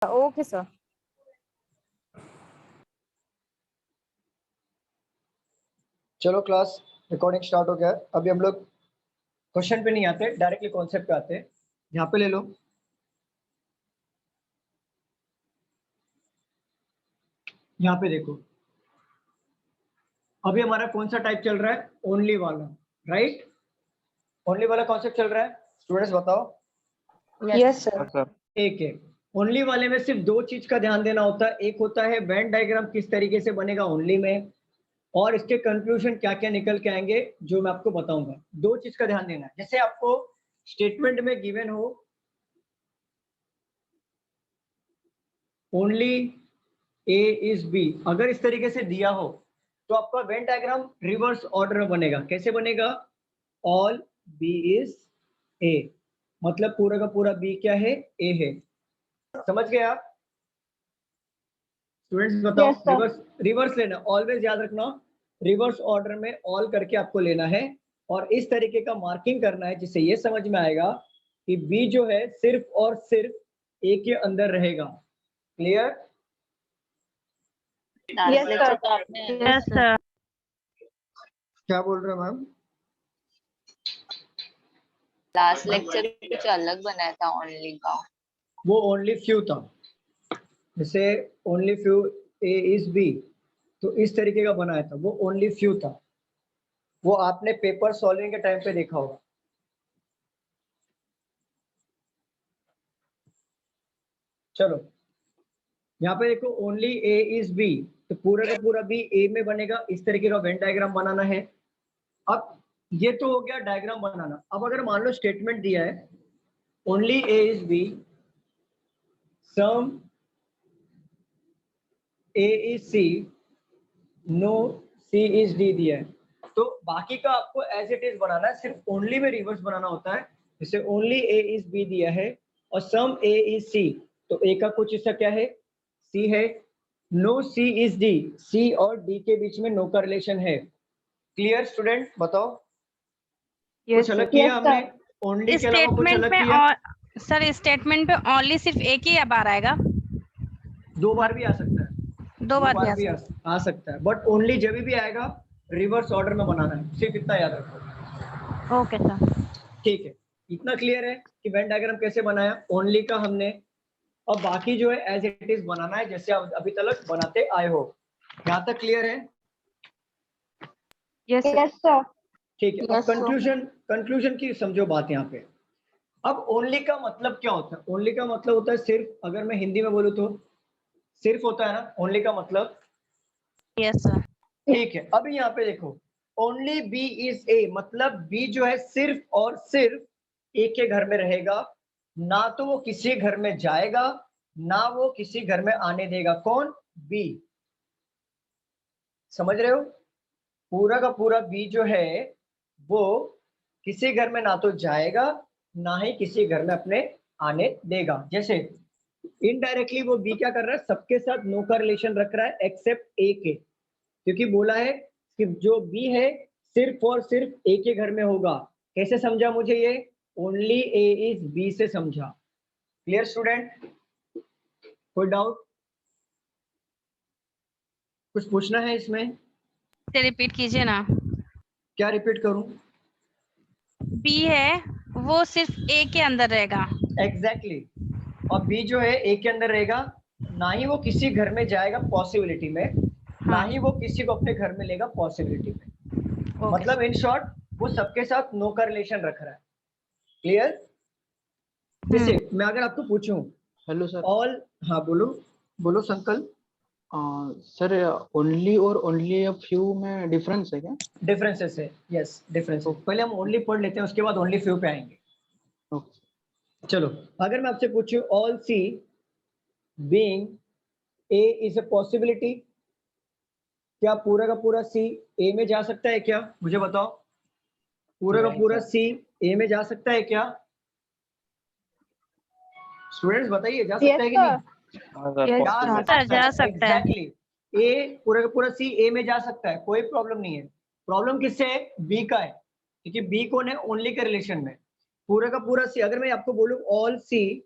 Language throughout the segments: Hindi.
Okay sir. चलो क्लास रिकॉर्डिंग स्टार्ट हो गया है। अभी हम लोग क्वेश्चन पे नहीं आते, डायरेक्टली कॉन्सेप्ट पे आते हैं। यहाँ पे ले लो, यहाँ पे देखो, अभी हमारा कौन सा टाइप चल रहा है? ओनली वाला, राइट? ओनली वाला कॉन्सेप्ट चल रहा है। स्टूडेंट्स बताओ। Yes sir. एक है ओनली वाले में सिर्फ दो चीज का ध्यान देना होता है। एक होता है वेन डायग्राम किस तरीके से बनेगा ओनली में, और इसके कंक्लूजन क्या क्या निकल के आएंगे जो मैं आपको बताऊंगा। दो चीज का ध्यान देना है। जैसे आपको स्टेटमेंट में गिवन हो ओनली ए इज बी, अगर इस तरीके से दिया हो तो आपका वेन डायग्राम रिवर्स ऑर्डर में बनेगा। कैसे बनेगा? ऑल बी इज ए, मतलब पूरा का पूरा बी क्या है? ए है। समझ गए आप? स्टूडेंट्स बताओ। Yes, sir. रिवर्स लेना, ऑलवेज याद रखना, रिवर्स ऑर्डर में ऑल करके आपको लेना है और इस तरीके का मार्किंग करना है जिससे ये समझ में आएगा कि बी जो है सिर्फ और सिर्फ ए के अंदर रहेगा। Clear? Yes, sir. Yes sir. क्या बोल रहे हो मैम? लास्ट लेक्चर कुछ अलग बनाया था ओनली का। वो ओनली फ्यू था। जैसे only few A is B, तो इस तरीके का बनाया था, वो ओनली फ्यू था। वो आपने पेपर सॉल्विंग के टाइम पे देखा होगा। चलो यहाँ पे देखो, ओनली ए इज बी, तो पूरा का पूरा बी ए में बनेगा। इस तरीके का वेन डायग्राम बनाना है। अब ये तो हो गया डायग्राम बनाना। अब अगर मान लो स्टेटमेंट दिया है only A is B, some A is C, no C is D दिया है, तो बाकी का आपको एज इट इज बनाना है। सिर्फ ओनली में रिवर्स बनाना होता है। जैसे ओनली ए इज बी दिया है और सम ए इज सी, तो ए का कुछ हिस्सा क्या है? सी है। नो सी इज डी, सी और डी के बीच में नो का रिलेशन है। Clear student? बताओ। कुछ अलग किया हमने? ओनली के अलावा कुछ अलग किया? सर स्टेटमेंट पे ओनली सिर्फ एक ही बार आएगा, दो बार भी आ सकता है, दो बार भी आ सकता है, बट ओनली जब भी आएगा रिवर्स ऑर्डर में बनाना है। सिर्फ इतना याद रखो। Okay sir. ठीक है, इतना क्लियर है कि वेन डायग्राम कैसे बनाया ओनली का हमने। और बाकी जो है एज इट इज बनाना है जैसे आप अभी तक बनाते आए हो। यहाँ तक क्लियर है? Yes, sir. ठीक है। अब Yes, sir. कंक्लूजन की समझो बात यहाँ पे। अब ओनली का मतलब क्या होता है? ओनली का मतलब होता है सिर्फ। अगर मैं हिंदी में बोलूँ तो सिर्फ होता है ना ओनली का मतलब। Yes sir. ठीक है। अभी यहाँ पे देखो, ओनली बी इज ए, मतलब बी जो है सिर्फ और सिर्फ ए के घर में रहेगा। ना तो वो किसी घर में जाएगा, ना वो किसी घर में आने देगा। कौन? बी। समझ रहे हो? पूरा का पूरा बी जो है वो किसी घर में ना तो जाएगा, ना ही किसी घर में अपने आने देगा। जैसे इनडायरेक्टली वो बी क्या कर रहा है? सबके साथ नो का रिलेशन रख रहा है एक्सेप्ट ए के, क्योंकि बोला है कि जो बी है सिर्फ और सिर्फ ए के घर में होगा। कैसे समझा मुझे ये? ओनली ए इज बी से समझा। Clear student? कोई डाउट? कुछ पूछना है इसमें? रिपीट कीजिए ना। क्या रिपीट करूं? बी है वो सिर्फ ए के अंदर रहेगा। एग्जैक्टली। और बी जो है ए के अंदर रहेगा, ना ही वो किसी घर में जाएगा पॉसिबिलिटी में, ना ही वो किसी को अपने घर में लेगा पॉसिबिलिटी में। मतलब इन शॉर्ट वो सबके साथ नो का रिलेशन रख रहा है। क्लियर? जैसे मैं अगर आपको पूछूं हेलो सर। ऑल, हाँ बोलो बोलो संकल्प। सर ओनली और ओनली अ फ्यू में डिफरेंस है क्या? डिफरेंसेस है, यस डिफरेंसेस। पहले हम ओनली पढ़ लेते हैं, उसके बाद ओनली फ्यू पे आएंगे। चलो, अगर मैं आपसे पूछूं all C being A is a possibility, क्या पूरा का पूरा सी ए में जा सकता है क्या? मुझे बताओ, पूरा का पूरा सी ए में जा सकता है क्या? स्टूडेंट्स बताइए, जा सकता है कि नहीं? जा सकता है। एग्जैक्टली। ए पूरा का पूरा सी ए में जा सकता है, कोई प्रॉब्लम नहीं है। प्रॉब्लम किससे है? बी का है, क्योंकि बी कौन है? ओनली के रिलेशन में। पूरा का पूरा सी, अगर मैं आपको बोलूं all C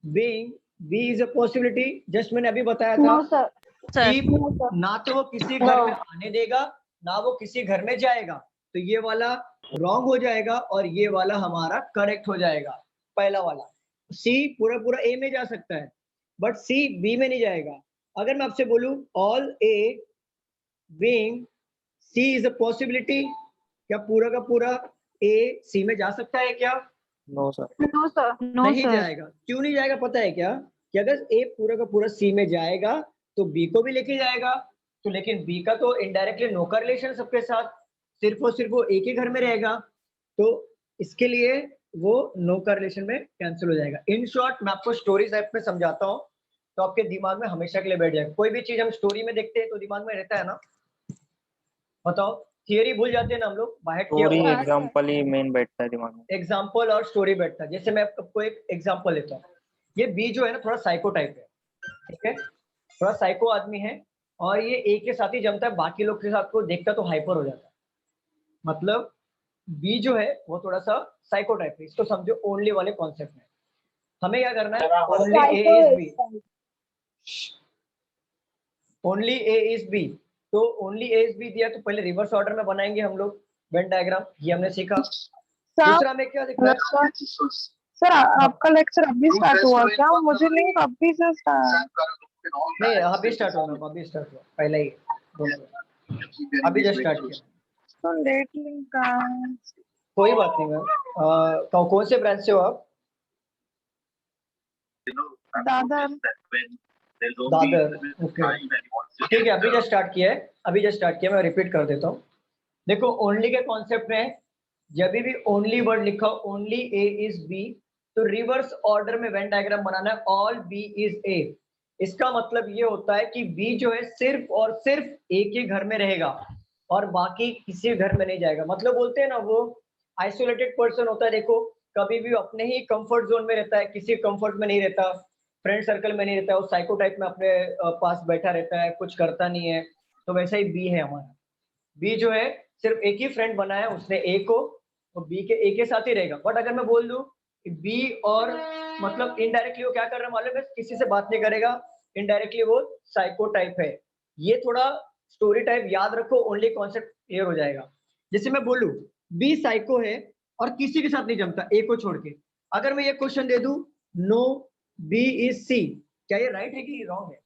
being B is a possibility, just मैंने अभी बताया नो था सर, सर कि नो सर, ना तो वो किसी घर में आने देगा ना वो किसी घर में जाएगा, तो ये वाला रॉन्ग हो जाएगा और ये वाला हमारा करेक्ट हो जाएगा। पहला वाला सी पूरा पूरा ए में जा सकता है बट सी बी में नहीं जाएगा। अगर मैं आपसे बोलूं all A being C is a possibility, क्या पूरा का पूरा ए सी में जा सकता है क्या? No sir. No sir, no नहीं सर जाएगा। क्यों नहीं जाएगा पता है क्या? कि अगर ए पूरा का पूरा सी में जाएगा तो बी को भी लेके जाएगा, तो लेकिन बी का तो इनडायरेक्टली नो का रिलेशन सबके साथ, सिर्फ और सिर्फ वो एक ही घर में रहेगा, तो इसके लिए वो नो का रिलेशन में कैंसिल हो जाएगा। इन शॉर्ट मैं आपको स्टोरी टाइप में समझाता हूँ तो आपके दिमाग में हमेशा के लिए बैठ जाएगा। कोई भी चीज हम स्टोरी में देखते हैं तो दिमाग में रहता है ना। बताओ, थियरी भूल जाते हैं ना हम लोग, बाहर किया स्टोरी हुआ एग्जांपल ही मेन बैठता है दिमाग में। एग्जाम्पल और स्टोरी बैठता है। जैसे मैं आपको एक एग्जाम्पल लेता हूँ, ये बी जो है ना थोड़ा साइको टाइप है, ठीक है, थोड़ा साइको आदमी है और ये ए के साथ ही जमता है, बाकी लोग के साथ को देखता तो हाइपर हो जाता है। मतलब बी जो है वो थोड़ा सा साइको टाइप है, इसको समझो ओनली वाले कॉन्सेप्ट में। हमें क्या करना है, only A is B, only A is B. तो ओनली ए इज बी दिया तो पहले रिवर्स ऑर्डर में बनाएंगे हम लोग वेन डायग्राम, ये हमने सीखा। दूसरा में क्या दिख रहा है, सर आपका लेक्चर अभी स्टार्ट हुआ क्या? मुझे नहीं अभी से स्टार्ट। नहीं अभी स्टार्ट हुआ, अभी स्टार्ट हुआ, पहले ही दोनों अभी जस्ट स्टार्ट किया। तो लेट लिंक का कोई बात नहीं मैम। कौन से ब्रांच से हो आप? दादर। दादर, ओके ठीक है। अभी जस्ट स्टार्ट किया है, अभी जस्ट स्टार्ट किया, मैं रिपीट कर देता हूँ। देखो ओनली के कॉन्सेप्ट में जब भी ओनली वर्ड लिखा हो, ओनली ए इज बी, तो रिवर्स ऑर्डर में वेन डायग्राम बनाना है, ऑल बी इज ए। इसका मतलब ये होता है कि बी जो है सिर्फ और सिर्फ एक ही घर में रहेगा और बाकी किसी घर में नहीं जाएगा। मतलब बोलते हैं ना वो आइसोलेटेड पर्सन होता है, देखो कभी भी अपने ही कंफर्ट जोन में रहता है, किसी कंफर्ट में नहीं रहता, फ्रेंड सर्कल में नहीं रहता है, वो साइको टाइप में अपने पास बैठा रहता है, कुछ करता नहीं है। तो वैसा ही बी है हमारा। बी जो है सिर्फ एक ही फ्रेंड बनाया उसने ए को, तो बी के ए के साथ ही रहेगा। बट अगर मैं बोल दूं कि बी और मतलब इनडायरेक्टली वो क्या कर रहा है मालूम है, किसी से बात नहीं करेगा, इनडायरेक्टली वो साइको टाइप है। ये थोड़ा स्टोरी टाइप याद रखो, ओनली कॉन्सेप्ट क्लियर हो जाएगा। जैसे मैं बोलूं बी साइको है और किसी के साथ नहीं जमता ए को छोड़ के, अगर मैं ये क्वेश्चन दे दूं नो बी इज सी, क्या ये राइट है कि रॉन्ग है?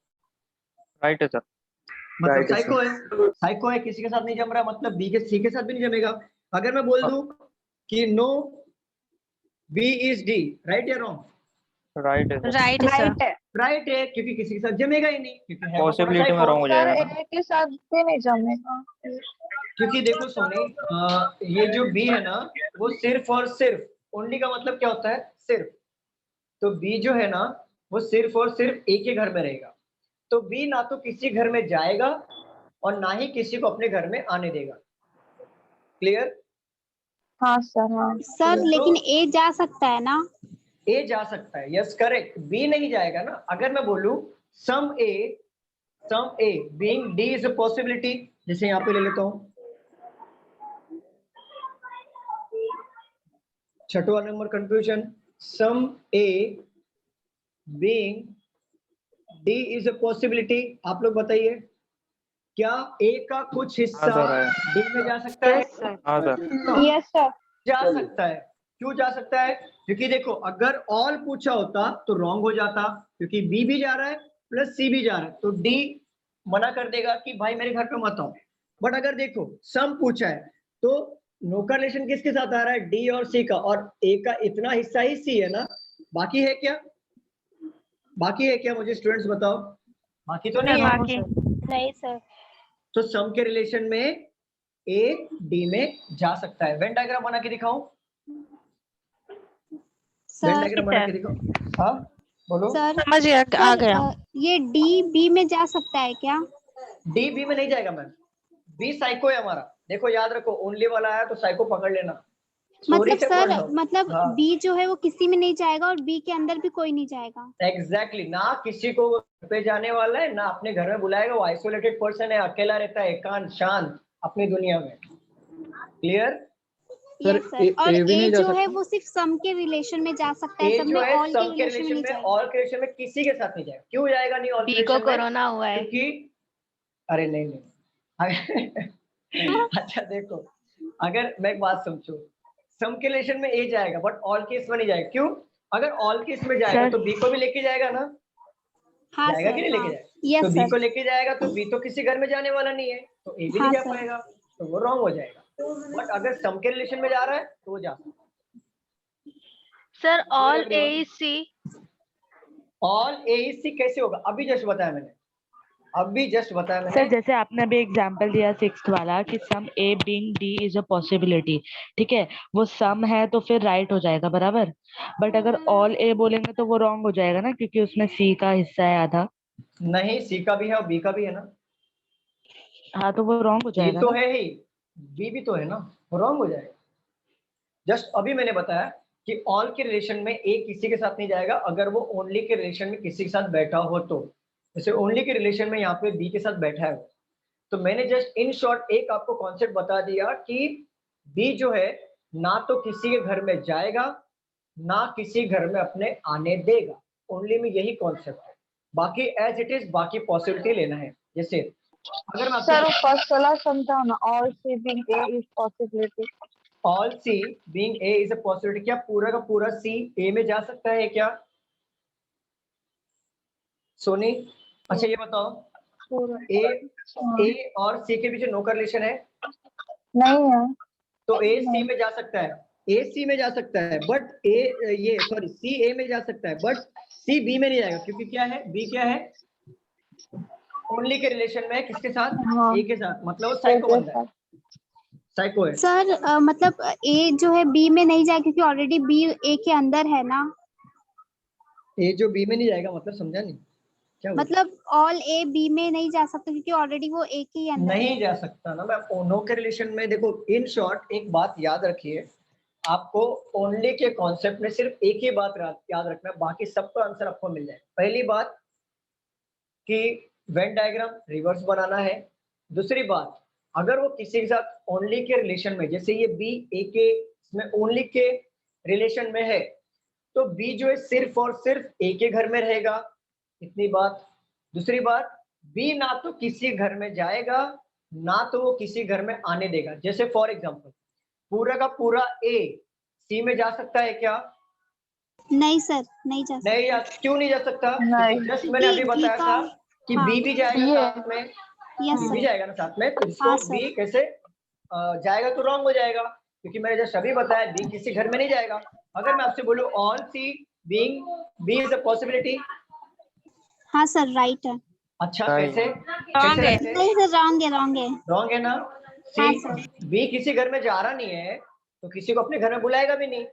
राइट है सर। मतलब Right है, साइको है किसी के साथ नहीं जम रहा, मतलब बी के सी के साथ भी नहीं जमेगा। अगर मैं बोल दूं कि no B is D, right या रॉन्ग? राइट है सर। राइट है सर राइट है राइट है, क्योंकि किसी के साथ जमेगा ही नहीं, क्योंकि है वो थोड़ा पॉसिबिलिटी में psycho। रॉन्ग हो सर, जाएगा ना। ए के साथ भी नहीं जमेगा। क्योंकि देखो सोनी, ये जो बी है ना वो सिर्फ और सिर्फ, ओनली का मतलब क्या होता है, सिर्फ। तो बी जो है ना वो सिर्फ और सिर्फ एक ही घर में रहेगा, तो बी ना तो किसी घर में जाएगा और ना ही किसी को अपने घर में आने देगा। क्लियर? हाँ सर, हाँ। सर लेकिन ए जा सकता है ना? ए जा सकता है, यस करेक्ट, बी नहीं जाएगा ना। अगर मैं बोलूं some A being D is a possibility, जैसे यहाँ पे ले लेता हूं छठवां number confusion, some A being D is a possibility. आप लोग बताइए क्या ए का कुछ हिस्सा हाँ सर, डी में जा सकता है? यस सर, हाँ सर। Yes sir. जा सकता है। क्यों जा सकता है? क्योंकि देखो अगर ऑल पूछा होता तो रॉन्ग हो जाता, क्योंकि बी भी जा रहा है प्लस सी भी जा रहा है, तो डी मना कर देगा कि भाई मेरे घर पे मत आओ। बट अगर देखो सम पूछा है तो नो का रिलेशन किसके साथ आ रहा है, डी और सी का, और ए का इतना हिस्सा ही सी है ना, बाकी है क्या? बाकी है क्या, मुझे स्टूडेंट्स बताओ, बाकी तो नहीं है। बाकी नहीं सर। तो सम के रिलेशन में ए डी में जा सकता है। वेन डायग्राम बना के दिखाऊं? वेन सर डायग्राम बना के दिखाओ। हाँ बोलो। सर समझ गया, आ सर, गया। ये डी बी में जा सकता है क्या? डी बी में नहीं जाएगा मैम, बी साइको है हमारा। देखो याद रखो, ओनली वाला आया तो साइको पकड़ लेना। मतलब से सर, पढ़ लो। मतलब हाँ। बी जो है वो किसी में नहीं जाएगा और बी के अंदर भी कोई नहीं जाएगा। एग्जैक्टली ना किसी को घर पे जाने वाला है ना अपने घर में बुलाएगा, वो आइसोलेटेड पर्सन है, अकेला रहता है, एकांत शांत अपनी दुनिया में। क्लियर? सर यस सर, और ए भी ए नहीं जा जो है सकता? वो सिर्फ सम के रिलेशन में जा सकता है, ए सब जो में है ऑल के सम के रिलेशन में रिलेशन नहीं में, जाएगा। ऑल के रिलेशन में किसी के साथ नहीं जाएगा। क्यों जाएगा नहीं ऑल के बी को रिलेशन में? कोरोना हुआ है। क्योंकि अरे नहीं अच्छा देखो, अगर मैं एक बात समझो, सम के रिलेशन में ए जाएगा बट ऑल केस में नहीं जाएगा। क्यों? अगर ऑल केस में जाएगा सर। तो बी को भी लेके जाएगा ना, हाँ जाएगा सर, कि नहीं लेके हाँ जाएगा? यस तो बी सर, को लेके जाएगा तो बी तो किसी घर में जाने वाला नहीं है, तो ए भी नहीं हाँ जा सर। पाएगा, तो वो रॉन्ग हो जाएगा। बट अगर सम के रिलेशन में जा रहा है तो वो जा सकता sir all everyone? A C. All A is C कैसे होगा? अभी जस्ट बताया मैंने, सर जैसे आपने अभी एग्जांपल दिया सिक्स्थ वाला कि some A being D is a possibility, ठीक है, वो सम है तो फिर राइट हो जाएगा बराबर। बट अगर ऑल ए बोलेंगे तो वो रॉन्ग हो जाएगा ना, क्योंकि उसमें सी का हिस्सा है आधा। नहीं, सी का भी है और बी का भी है ना। हाँ तो वो रॉन्ग हो ए जाएगा तो ना। है ही, बी भी तो है ना, रॉन्ग हो जाएगा। जस्ट अभी मैंने बताया कि ऑल के रिलेशन में ए किसी के साथ नहीं जाएगा अगर वो ओनली के रिलेशन में किसी के साथ बैठा हो तो। जैसे ओनली के रिलेशन में यहाँ पे बी के साथ बैठा है, तो मैंने जस्ट इन शॉर्ट एक आपको कॉन्सेप्ट बता दिया कि बी जो है ना तो किसी के घर में जाएगा ना किसी घर में अपने आने देगा। ओनली में यही कॉन्सेप्ट है, बाकी एज इट इज बाकी पॉसिबिलिटी लेना है। जैसे अगर मैं सर आपसे फर्स्ट वाला समझाओ ना, all C being A is possibility. All C being A is a possibility, क्या पूरा का पूरा सी ए में जा सकता है क्या सोनी? अच्छा ये बताओ, ए और सी के बीच नो का रिलेशन है? नहीं है। तो ए सी में जा सकता है, ए सी में जा सकता है, बट ए ये सॉरी सी ए में जा सकता है बट सी बी में नहीं जाएगा, क्योंकि क्या है, बी क्या है, ओनली के रिलेशन में है किसके साथ? हाँ। ए के साथ, मतलब वो साइको बंदा है, साइको है। सर मतलब ए जो है बी में नहीं जाएगा क्योंकि ऑलरेडी बी ए के अंदर है ना। ए जो बी में नहीं जाएगा मतलब समझा नहीं क्या हुआ? मतलब ऑल ए बी में नहीं जा सकता क्योंकि ऑलरेडी वो ए के ही अंदर है। नहीं जा सकता ना मैम, नो के रिलेशन में। देखो इन शॉर्ट एक बात याद रखिए, आपको ओनली के कॉन्सेप्ट में सिर्फ एक ही बात याद रखना, बाकी सबका आंसर आपको मिल जाए। पहली बात कि वेन डायग्राम रिवर्स बनाना है। दूसरी बात, अगर वो किसी के साथ ओनली के रिलेशन में, जैसे ये बी ए के इसमें ओनली के रिलेशन में है, तो बी जो है सिर्फ और सिर्फ ए के घर में रहेगा, इतनी बात। दूसरी बात, बी ना तो किसी घर में जाएगा ना तो वो किसी घर में आने देगा। जैसे फॉर एग्जांपल पूरा का पूरा ए सी में जा सकता है क्या? नहीं सर, नहीं जा सकता। नहीं, क्यों नहीं जा सकता? नहीं। जस्ट मैंने अभी क्योंकि बताया था कि हाँ। बी भी जाएगा ये। साथ में, यस बी भी सर। जाएगा ना साथ में, तो हाँ इसको सर। बी कैसे जाएगा तो रॉन्ग हो जाएगा, क्योंकि मैंने जस्ट अभी बताया बी किसी घर में नहीं जाएगा। अगर मैं आपसे बोलूं all C being B is a possibility, हाँ सर, राइट है। अच्छा कैसे? Wrong है। नहीं सर, रॉन्ग है, रॉन्ग है। रॉन्ग है ना? हाँ सी सर। बी किसी घर में जा रहा नहीं है तो किसी को अपने घर में बुलाएगा भी नहीं,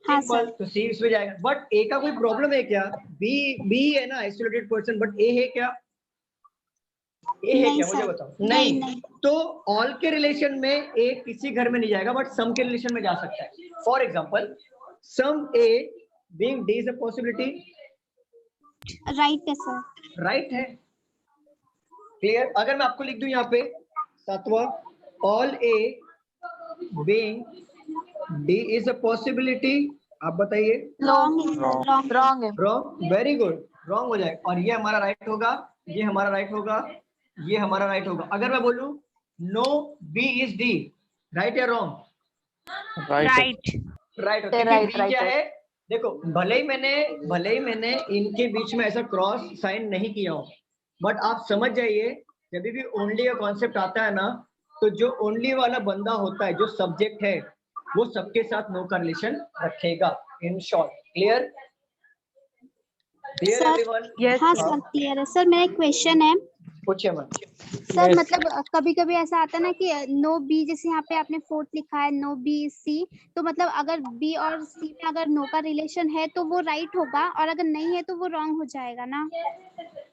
हाँ सिंपल, सर। तो सी इसमें जाएगा। बट ए का कोई प्रॉब्लम है क्या? बी है ना आइसोलेटेड पर्सन, बट ए है क्या? ए है नहीं क्या, मुझे सर। बताओ। नहीं। तो ऑल के रिलेशन में ए किसी घर में नहीं जाएगा बट सम के रिलेशन में जा सकता है। For example some A being D is a possibility, right है सर। राइट है, क्लियर। अगर मैं आपको लिख दूं यहाँ पे सातवां, all A being D is a possibility, आप बताइए। रॉन्ग है सर, रॉन्ग है। रॉन्ग, वेरी गुड, रॉन्ग हो जाएगा। और ये हमारा राइट होगा, ये हमारा राइट होगा, ये हमारा राइट होगा। अगर मैं बोलूं no B is D, right या रॉन्ग? राइट। राइट होता है, क्योंकि बी क्या है, देखो भले ही मैंने इनके बीच में ऐसा क्रॉस साइन नहीं किया हो, बट आप समझ जाइए जब भी ओनली का कॉन्सेप्ट आता है ना, तो जो ओनली वाला बंदा होता है, जो सब्जेक्ट है, वो सबके साथ नो का रिलेशन रखेगा। In short, clear? Clear everyone? हाँ सर, क्लियर है सर। मेरा एक क्वेश्चन है पूछिए मैम। सर। मतलब कभी कभी ऐसा आता है ना कि नो बी, जैसे यहाँ पे आपने फोर्थ लिखा है नो बी सी, तो मतलब अगर बी और सी में अगर नो का रिलेशन है तो वो राइट होगा, और अगर नहीं है तो वो रॉन्ग हो जाएगा ना।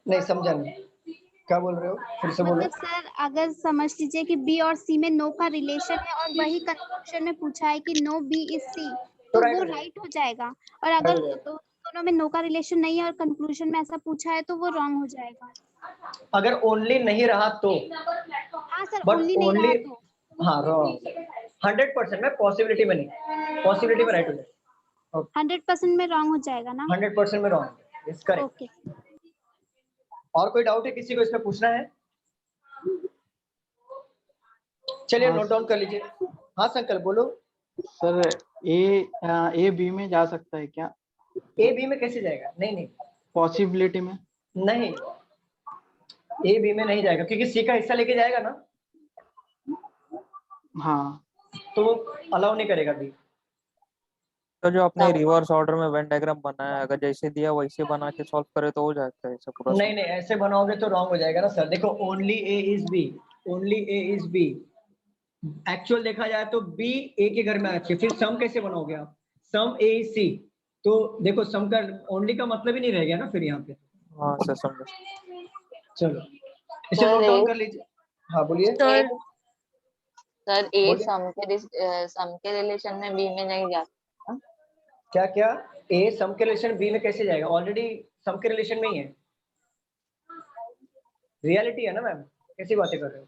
नहीं समझा नहीं, क्या बोल रहे हो, फिर से बोलो। मतलब सर अगर समझ लीजिए कि बी और सी में नो का रिलेशन है और वही कंक्लूजन में पूछा है कि नो बी इज सी, तो वो राइट हो जाएगा। और अगर दोनों में नो का रिलेशन नहीं है और कंक्लूजन में ऐसा पूछा है तो वो रॉन्ग हो जाएगा। अगर ओनली नहीं रहा तो, हाँ सर, बट ओनली नहीं ओनली, रहा तो। हाँ रॉन्ग, 100% में, पॉसिबिलिटी में नहीं, पॉसिबिलिटी में राइट हो जाएगा। 100% में रॉन्ग हो जाएगा ना? 100% में रॉन्ग, यस करेक्ट। ओके। और कोई डाउट है किसी को इसमें पूछना है? चलिए हाँ नोट डाउन कर लीजिए। हाँ संकल्प बोलो। सर, ए बी में जा सकता है क्या? ए बी में कैसे जाएगा? नहीं नहीं पॉसिबिलिटी में? नहीं, ए बी में नहीं जाएगा क्योंकि सी का हिस्सा लेके जाएगा ना, हाँ। तो वो अलाउ नहीं करेगा बी। तो जो आपने रिवर्स ऑर्डर में वेन डायग्राम बनाया, अगर जैसे दिया वैसे बना के सॉल्व करे तो हो जाता है ऐसा पूरा? नहीं नहीं, ऐसे बनाओगे तो रॉन्ग हो जाएगा ना सर। देखो only A is B, only A is B, actual देखा जाए तो बी ए के घर में आना चाहिए, फिर सम कैसे बनाओगे आप? सम ए इज सी, तो देखो सम का ओनली का मतलब ही नहीं रह गया ना फिर यहाँ पे। हाँ सर समझ। चलो इसे नोट डाउन कर लीजिए। हाँ बोलिए। सर ए बोलिए। सम के रिलेशन में बी में नहीं जाता। क्या क्या? ए सम के रिलेशन बी में कैसे जाएगा? ऑलरेडी सम के रिलेशन में ही है, रियलिटी है ना मैम, कैसी बातें कर रहे हो?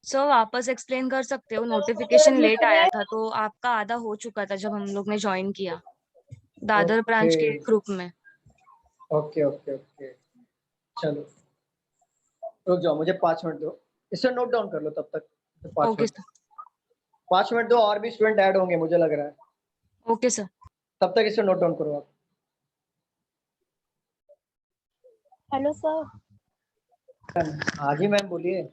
सर वापस एक्सप्लेन कर सकते हो? नोटिफिकेशन लेट आया था तो आपका आधा हो चुका था जब हम लोग ने ज्वाइन किया दादर ब्रांच के ग्रुप में। ओके ओके ओके, चलो रुक जाओ, मुझे 5 मिनट दो, इसे नोट डाउन कर लो तब तक। तो 5 ओके मिनट, सर। 5 मिनट दो, और भी स्टूडेंट ऐड होंगे मुझे लग रहा है, ओके सर। तब तक इसे नोट डाउन करो आप। Hello sir. हाँ जी मैम बोलिए।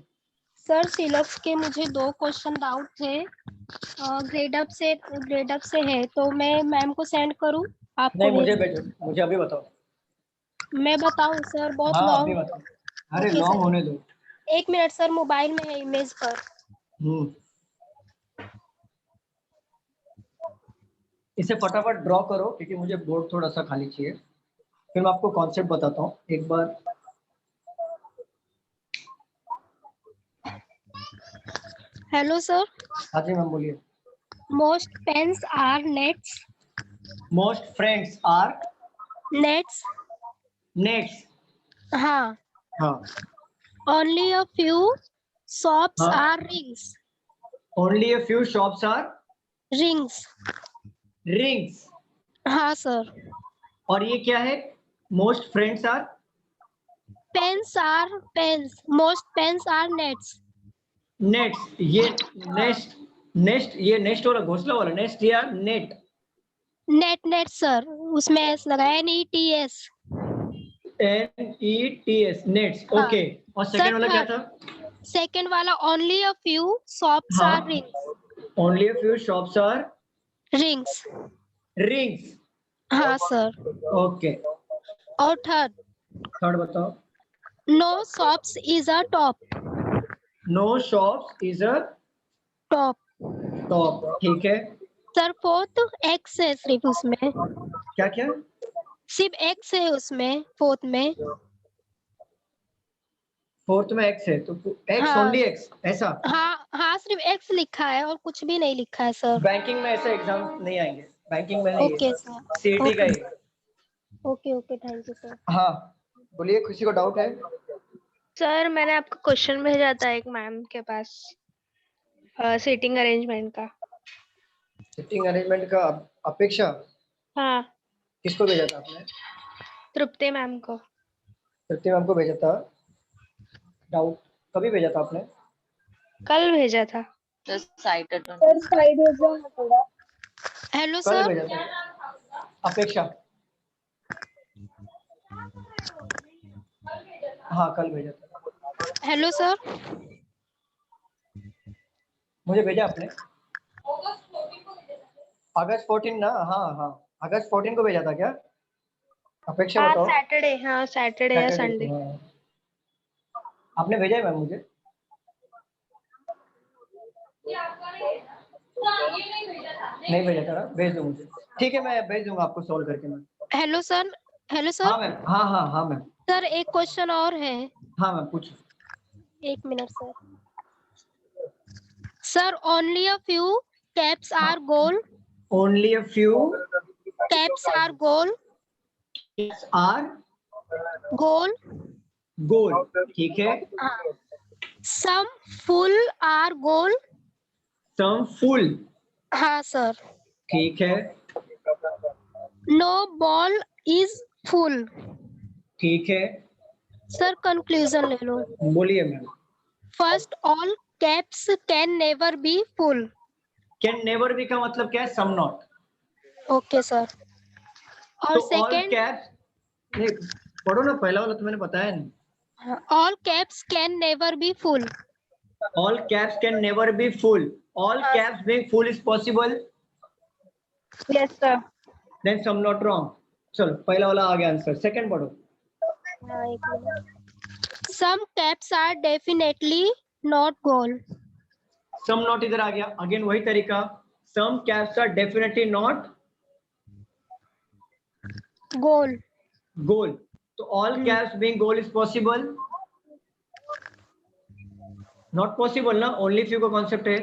सर सिलेक्स के मुझे 2 क्वेश्चन डाउट थे, ग्रेड अप से है, तो मैं मैम को सेंड करूं आपको? नहीं मुझे भेजो, मुझे अभी बताओ। मैं बताऊं सर? बहुत हाँ अभी लॉन्ग। बताओ, अरे ओके लॉन्ग सर। होने दो। 1 मिनट सर, मोबाइल में है इमेज पर। इसे फटाफट ड्रॉ करो क्योंकि मुझे बोर्ड थोड़ा सा खाली चाहिए, फिर मैं आपको कॉन्सेप्ट बताता हूँ एक बार। Hello sir. हाँ जी मैम बोलिए। Most pens are nets. Most friends are nets. Nets. हाँ। हाँ। ओनली अ फ्यू शॉप्स हाँ। Are rings. Only a few shops are rings. Rings. हाँ सर। और ये क्या है? Most friends are pens are pens. Most pens are nets. Nets. ये नेस्ट, नेस्ट ये नेस्ट वाला घोंसला वाला नेस्ट या नेट? नेट सर, उसमें एस लगाया, NETS। NETS नेट्स, हाँ। ओके। और सेकंड वाला क्या था? सेकंड वाला ओनली अ फ्यू शॉप्स हाँ। Are rings. Only a few shops are rings. Rings. हाँ सर। ओके। और थर्ड बताओ। No shops is a top. No shops is a top. Top, ठीक है। सर फोर्थ एक्स है सिर्फ उसमें। क्या क्या? सिर्फ एक्स है उसमें, फोर्थ में। फोर्थ में एक्स है तो एक्स, हाँ। ओनली एक्स ऐसा? हाँ सिर्फ एक्स लिखा है और कुछ भी नहीं लिखा है सर। बैंकिंग में ऐसे एग्जाम नहीं आएंगे, बैंकिंग में नहीं ओके है, सर। सीईटी का ही। Okay thank you sir. हाँ बोलिए, किसी को डाउट है? सर मैंने आपको क्वेश्चन भेजा था एक मैम के पास, सीटिंग अरेंजमेंट का। सीटिंग अरेंजमेंट का अपेक्षा? हाँ। किसको भेजा था आपने? तृप्ति मैम को। तृप्ति मैम को भेजा था। डाउट कभी भेजा था आपने? कल भेजा था। हेलो कल सर। भेजा था। अपेक्षा? हाँ कल भेजा था। Hello sir. मुझे भेजा आपने अगस्त 14 ना? हाँ अगस्त 14 को भेजा था क्या? अपेक्षा हाँ बताओ। सैटरडे, हाँ सैटरडे या संडे। आपने भेजा है मैम मुझे? नहीं भेजा था ना? भेज दो मुझे, ठीक है मैं भेज दूंगा आपको सॉल्व करके मैं। Hello sir. हाँ मैम। हाँ मैम। सर एक क्वेश्चन और है। हाँ मैम पूछो। 1 minute sir. Sir only a few caps are goal. Only a few caps are goal. Are goal. Goal, ठीक है। Some full are goal. Some full, हाँ सर। ठीक है, नो बॉल इज फुल। ठीक है, सर कंक्लूजन ले लो। बोलिए ma'am. First, all caps can never be full. Can never be का मतलब क्या है? Some not. Okay sir. और तो ऑल सेकंड, कैप्स, नहीं पढ़ो ना, पहला वाला तो मैंने बताया नहीं। All caps can never be full. All caps can never be full. All caps being full is possible. Yes, sir. Then some not wrong. चलो पहला वाला आ गया आंसर। सेकंड पढ़ो। Some caps are definitely not goal. Some not इधर आ गया, अगेन वही तरीका। Some caps are definitely not goal. Goal. तो all caps being goal is possible? Not possible ना, ओनली फ्यू का कॉन्सेप्ट है।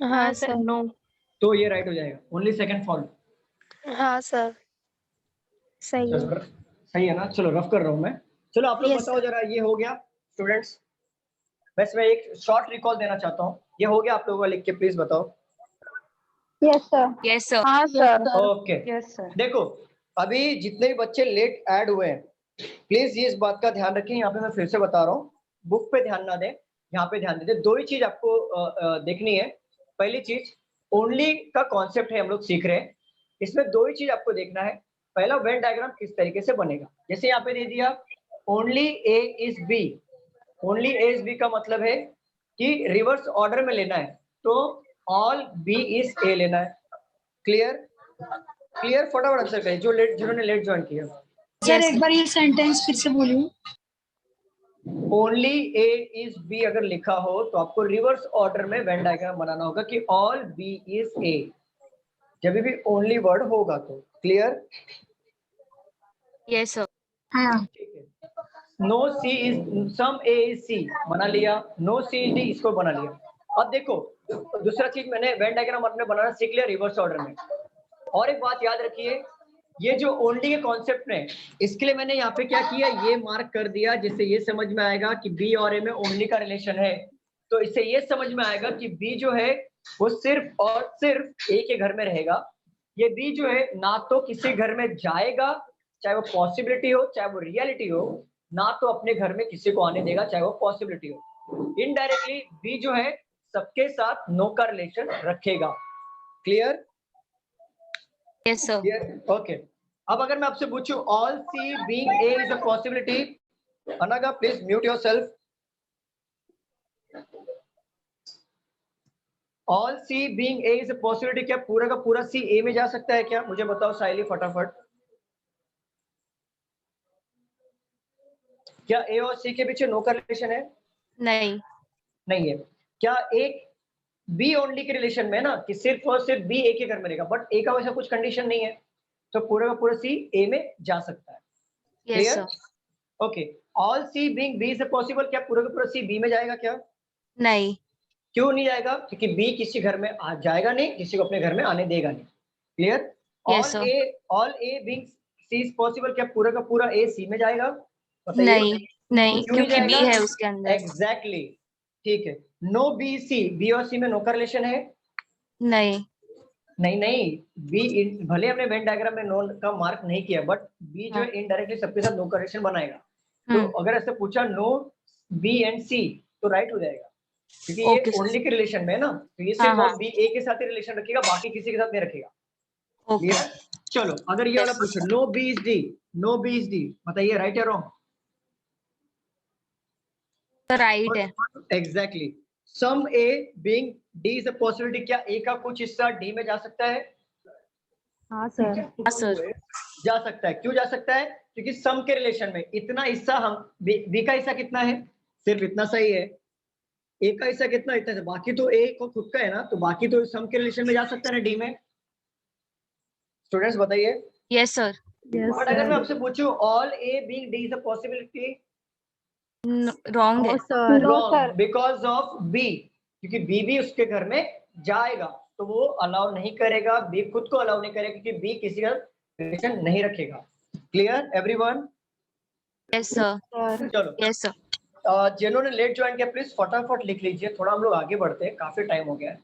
हाँ सर। नो। तो ये राइट हो जाएगा, ओनली सेकंड फॉल्ट। हाँ सर, सही है। सही है ना? चलो रफ कर रहा हूं मैं। चलो आप लोग Yes, बताओ जरा, ये हो गया स्टूडेंट्स? बस मैं एक शॉर्ट रिकॉल देना चाहता हूँ। ये हो गया आप लोगों का, लिख के प्लीज बताओ। Yes, sir. Yes sir. हाँ सर। ओके, देखो अभी जितने भी बच्चे लेट ऐड हुए हैं, प्लीज ये इस बात का ध्यान रखें। यहाँ पे मैं फिर से बता रहा हूँ, बुक पे ध्यान ना दें, यहाँ पे ध्यान दें। दो ही चीज आपको देखनी है। पहली चीज, ओनली का कॉन्सेप्ट है हम लोग सीख रहे हैं, इसमें दो ही चीज आपको देखना है। पहला, वेन डायग्राम किस तरीके से बनेगा। जैसे यहाँ पे दे दिया only A is B. Only A is B का मतलब है कि रिवर्स ऑर्डर में लेना है, तो ऑल बी इज ए लेना है। क्लियर? क्लियर? फटाफट आंसर करिए जो लेट, जिन्होंने लेट ज्वाइन किया। सर एक बार ये सेंटेंस फिर से बोलिए। ओनली ए इज बी अगर लिखा हो तो आपको रिवर्स ऑर्डर में वेन डायग्राम बनाना होगा कि ऑल बी इज ए, जब भी ओनली वर्ड होगा तो। क्लियर? Yes sir. हाँ। No C is, some A is C बना लिया, नो सी इज डी इसको बना लिया। अब देखो दूसरा चीज, मैंने वेन डायग्राम अपने बनाना सीख लिया रिवर्स ऑर्डर में। और एक बात याद रखिए, ये जो ओनली के कॉन्सेप्ट में, इसके लिए मैंने यहाँ पे क्या किया, ये मार्क कर दिया, जिससे ये समझ में आएगा कि बी और ए में ओनली का रिलेशन है। तो इससे ये समझ में आएगा कि बी जो है वो सिर्फ और सिर्फ ए के घर में रहेगा। ये बी जो है ना तो किसी घर में जाएगा, चाहे वो पॉसिबिलिटी हो चाहे वो रियलिटी हो, ना तो अपने घर में किसी को आने देगा चाहे वो पॉसिबिलिटी हो। इनडायरेक्टली बी जो है सबके साथ नो का रिलेशन रखेगा। क्लियर? Yes sir. ओके, अब अगर मैं आपसे पूछूं all C being A is a possibility, Anaga please mute yourself. All C being A is a possibility, क्या पूरा का पूरा सी ए में जा सकता है क्या? मुझे बताओ साइली फटाफट। क्या ए और सी के पीछे नो का रिलेशन है? नहीं। नहीं है। क्या एक बी ओनली के रिलेशन में ना, कि सिर्फ और सिर्फ बी ए के घर में रहेगा, बट ए का वैसा कुछ कंडीशन नहीं है, तो पूरा का पूरा सी ए में जा सकता है। Yes sir. Okay, all C being B is possible, क्या पूरा का पूरा सी बी में जाएगा क्या? नहीं। क्यों नहीं जाएगा? क्योंकि बी किसी घर में आ जाएगा नहीं, किसी को अपने घर में आने देगा नहीं। Clear? Yes, sir. All A being C is possible, क्या पूरा का पूरा ए सी में जाएगा? नहीं नहीं, क्यों नहीं क्योंकि बी जाएगा? है उसके अंदर। एग्जैक्टली, ठीक है। नो बी सी, बी और सी में नो का रिलेशन है? नहीं। नहीं नहीं, बी भले हमने वेन डायग्राम में नो का मार्क नहीं किया, बट बी जो है इनडायरेक्टली सबके साथ नो का रिलेशन बनाएगा। तो अगर ऐसे पूछा नो बी एंड सी, तो राइट हो जाएगा, क्योंकि ये ओनली के रिलेशन में है ना, तो ये सिर्फ बी ए के साथ ही रिलेशन रखेगा, बाकी किसी के साथ नहीं रखेगा। क्लियर? चलो अगर ये वाला पूछो no B is D, no B is D, बताइए राइट या रॉन्ग? राइट है। Exactly. Some A being D is a possibility, क्या ए का कुछ हिस्सा डी में जा सकता है? हाँ सर। हाँ सर। जा सकता है। क्यों जा सकता है? क्योंकि सम के रिलेशन में इतना हिस्सा, हम बी का हिस्सा कितना है? सिर्फ इतना सही है। ए का हिस्सा कितना? इतना है। बाकी तो ए को खुद का है ना, तो बाकी तो सम के रिलेशन में जा सकता है ना डी में। स्टूडेंट्स बताइए। Yes sir. बट अगर मैं आपसे पूछूं all A being D is a possibility, wrong है। रॉन्ग, बिकॉज ऑफ बी, क्योंकि बी भी उसके घर में जाएगा, तो वो अलाउ नहीं करेगा, बी खुद को अलाउ नहीं करेगा, क्योंकि बी किसी का रिलेशन नहीं रखेगा। Clear everyone? Yes sir. चलो यस सर। जिन्होंने लेट ज्वाइन किया प्लीज फटाफट लिख लीजिए, थोड़ा हम लोग आगे बढ़ते हैं, काफी टाइम हो गया है,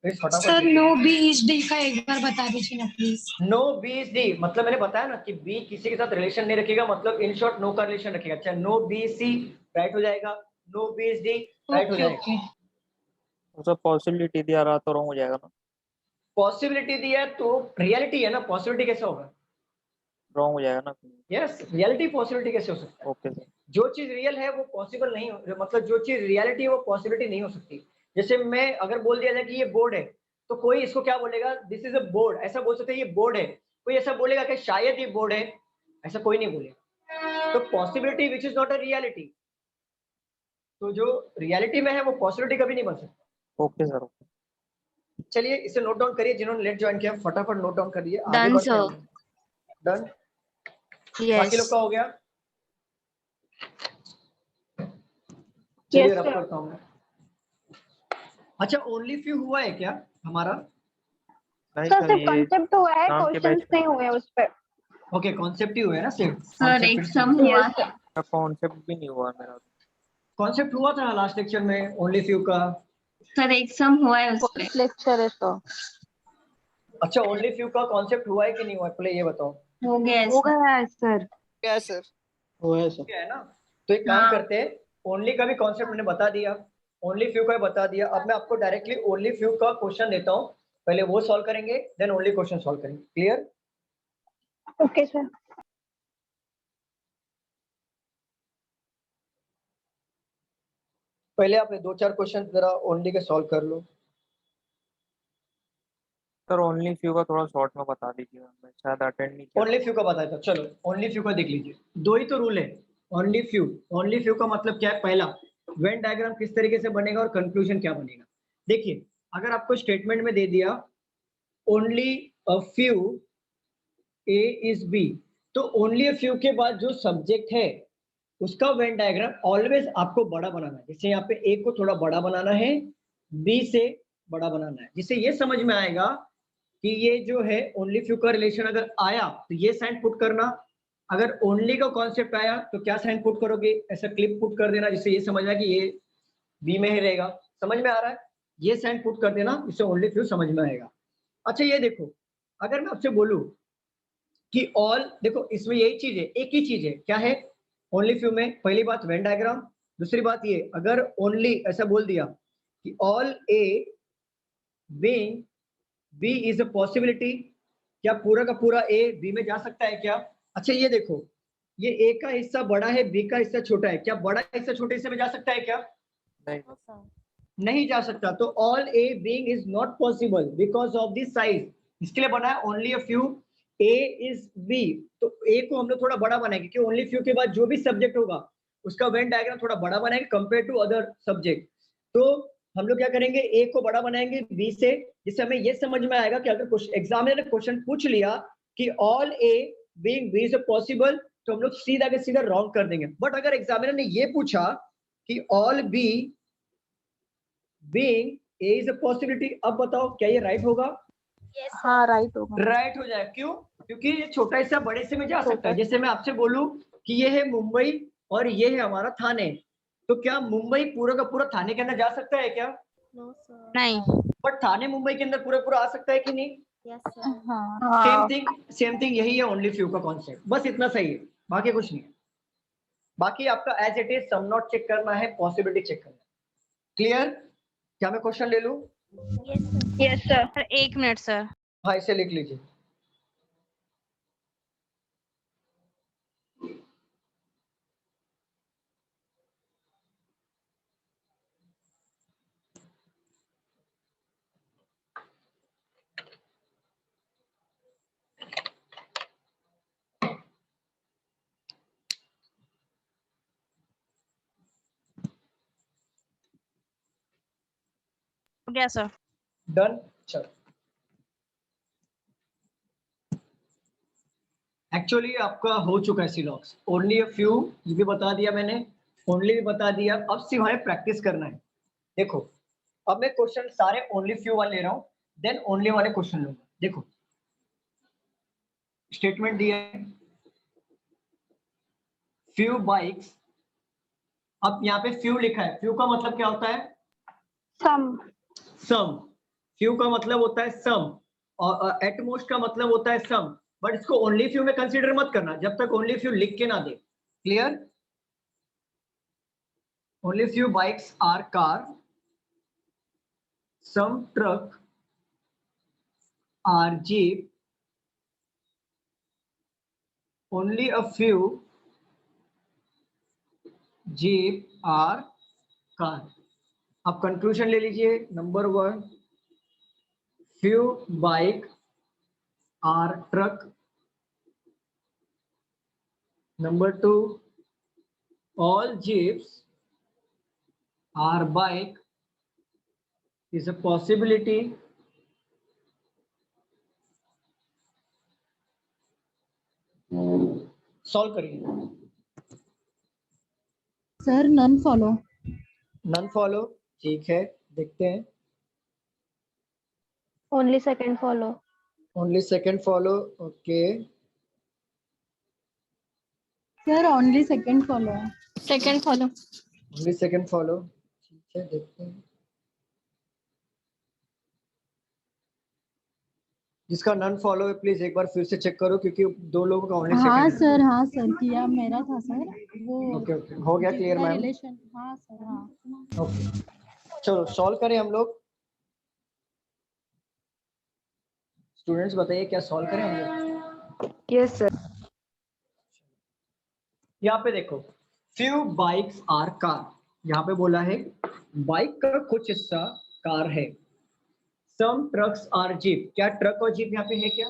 प्लीज फटाफट। Sir no B is D का एक बार बता दीजिए ना please. No B is D मतलब मैंने बताया ना कि बी किसी के साथ रिलेशन नहीं रखेगा, मतलब इन शॉर्ट नो का रिलेशन रखेगा। अच्छा नो बी सी राइट हो जाएगा, no B is D right हो जाएगा। उसका पॉसिबिलिटी दिया रहा तो रॉन्ग हो जाएगा ना। पॉसिबिलिटी दिया है तो रियलिटी है ना, पॉसिबिलिटी कैसे होगा? रॉन्ग हो जाएगा ना। यस रियलिटी पॉसिबिलिटी कैसे हो सकता है? Okay sir. जो चीज रियल है वो पॉसिबल नहीं हो, मतलब जो चीज रियलिटी है वो पॉसिबिलिटी नहीं हो सकती। जैसे मैं अगर बोल दिया जाए कि ये बोर्ड है, तो कोई इसको क्या बोलेगा, दिस इज अ बोर्ड, ऐसा बोल सकते हैं ये बोर्ड है। कोई ऐसा बोलेगा कि शायद ये बोर्ड है, ऐसा कोई नहीं बोलेगा। तो possibility which is not a reality, तो जो रियलिटी में है वो पॉसिबिलिटी कभी नहीं बन सकता। Okay sir. चलिए इसे नोट डाउन करिए, जिन्होंने लेट ज्वाइन किया फटाफट नोट डाउन करिए। Done sir. डन। बाकी लोग का हो गया? चलिए रब करता हूँ मैं। अच्छा ओनली फ्यू हुआ है क्या हमारा? सर सिर्फ कांसेप्ट हुआ है, क्वेश्चंस नहीं हुए उस पे। ओके कॉन्सेप्ट ही हुआ है ना सिर्फ। सर एक सम हुआ है। कॉन्सेप्ट भी नहीं हुआ मेरा। कॉन्सेप्ट हुआ था लास्ट लेक्चर में ओनली फ्यू का। सर एक सम हुआ है उस पे। लेक्चर है तो। अच्छा ओनली फ्यू का कॉन्सेप्ट हुआ है कि नहीं हुआ, पहले ये बताओ। हो गया है सर। क्या सर? हुआ है सर। है ना, तो एक काम करते हैं, ओनली का भी कॉन्सेप्ट मैंने बता दिया, ओनली फ्यू का भी बता दिया। अब मैं आपको डायरेक्टली ओनली फ्यू का क्वेश्चन देता हूँ, पहले वो सॉल्व करेंगे देन ओनली क्वेश्चन सॉल्व करेंगे। क्लियर? Okay sir. पहले आप 2-4 क्वेश्चन जरा ओनली के सॉल्व कर लो। सर ओनली फ्यू का थोड़ा शॉर्ट में बता दीजिए, मैं शायद अटेंड नहीं किया। ओनली फ्यू का बताया था, चलो ओनली फ्यू का देख लीजिए। दो ही तो रूल है ओनली फ्यू। ओनली फ्यू का मतलब क्या है? पहला वेन डायग्राम किस तरीके से बनेगा और कंक्लूजन क्या बनेगा। देखिए अगर आपको स्टेटमेंट में दे दिया only a few A is B, तो ओनली अ फ्यू के बाद जो सब्जेक्ट है उसका वेन डायग्राम ऑलवेज आपको बड़ा बनाना है। जैसे यहाँ पे ए को थोड़ा बड़ा बनाना है, बी से बड़ा बनाना है, जिससे ये समझ में आएगा कि ये जो है ओनली फ्यू का रिलेशन अगर आया तो ये साइन पुट करना, अगर ओनली का कॉन्सेप्ट आया तो क्या साइन पुट करोगे, ऐसा क्लिप पुट कर देना जिससे ये समझ में आए कि ये बी में ही रहेगा। समझ में आ रहा है? ये साइन पुट कर देना जिससे ओनली फ्यू समझ में आएगा। अच्छा ये देखो, अगर मैं आपसे बोलूं कि ऑल, देखो इसमें यही चीज है, एक ही चीज है, क्या है ओनली फ्यू में? पहली बात वेन डायग्राम, दूसरी बात ये अगर ओनली ऐसा बोल दिया कि all A being B is a possibility, क्या पूरा का पूरा ए बी में जा सकता है क्या? अच्छा ये देखो, ये ए का हिस्सा बड़ा है, बी का हिस्सा छोटा है, क्या बड़ा हिस्सा छोटे हिस्से में जा सकता है क्या? नहीं जा सकता। तो all A being is not possible because of this size. इसके लिए बना है only a few A is B. तो ए को हम लोग थोड़ा बड़ा बनाएंगे कि ओनली फ्यू के बाद जो भी सब्जेक्ट होगा उसका वेन डायग्राम थोड़ा बड़ा बनाएंगे कंपेयर टू अदर सब्जेक्ट। तो हम लोग क्या करेंगे, ए को बड़ा बनाएंगे बी से, जिससे हमें ये समझ में आएगा कि अगर एग्जामिनर ने क्वेश्चन पूछ लिया कि all A being B is possible, तो हम लोग सीधा के सीधा रॉन्ग कर देंगे। बट अगर एग्जामिनर ने ये पूछा कि all B being A is a possibility, अब बताओ क्या ये राइट होगा? हाँ राइट होगा। राइट हो जाए, क्यों? क्योंकि ये छोटा हिस्सा बड़े से में जा सकता है। जैसे मैं आपसे बोलूं कि ये है मुंबई और ये है हमारा थाने, तो क्या मुंबई पूरा का पूरा थाने के अंदर जा सकता है क्या? नहीं। बट थाने मुंबई के अंदर पूरा पूरा आ सकता है कि नहीं? हाँ। सेम थिंग यही है ओनली फ्यू का कॉन्सेप्ट, बस इतना सही है, बाकी कुछ नहीं है। बाकी आपका as it is some not check करना है, पॉसिबिलिटी चेक करना है। क्लियर? क्या मैं क्वेश्चन ले लूं? Yes sir. 1 minute sir. हाँ इसे लिख लीजिए। हो गया सर। डन। चलो एक्चुअली आपका हो चुका है सिलॉक्स। ओनली अ फ्यू ये भी बता दिया मैंने, ओनली भी बता दिया। अब सिर्फ हमें प्रैक्टिस करना है। देखो अब मैं क्वेश्चन सारे ओनली फ्यू वाले ले रहा हूं, देन ओनली वाले क्वेश्चन लूंगा। देखो स्टेटमेंट दिया है, फ्यू बाइक्स अब यहाँ पे फ्यू लिखा है, फ्यू का मतलब क्या होता है? सम। सम। फ्यू का मतलब होता है सम, और एटमोस्ट का मतलब होता है सम, बट इसको ओनली फ्यू में कंसीडर मत करना जब तक ओनली फ्यू लिख के ना दे। Clear? Only few bikes are car, some truck are jeep, only a few jeep are car. अब कंक्लूजन ले लीजिए। Number 1, few bike are truck. Number 2, all jeeps are bike is a possibility. Solve करिए। Sir none follow. None follow, ठीक है, देखते हैं। Only second follow. Only second follow, okay. Sir only second follow. Second follow. Only second follow, ठीक है, देखते हैं। जिसका नन फॉलो है प्लीज एक बार फिर से चेक करो, क्योंकि 2 लोगों का ओनली हाँ सेकंड सर, हाँ सर, किया मेरा था सर वो। ओके ओके, हो गया क्लियर मैम? रिलेशन, हाँ सर, हाँ। ओके, चलो सॉल्व करें हम लोग। स्टूडेंट्स बताइए क्या सॉल्व करें हम लोग? Yes sir. यहाँ पे देखो, फ्यू बाइक्स आर कार, यहाँ पे बोला है बाइक का कुछ हिस्सा कार है। सम ट्रक्स आर जीप, क्या ट्रक और जीप यहाँ पे है क्या?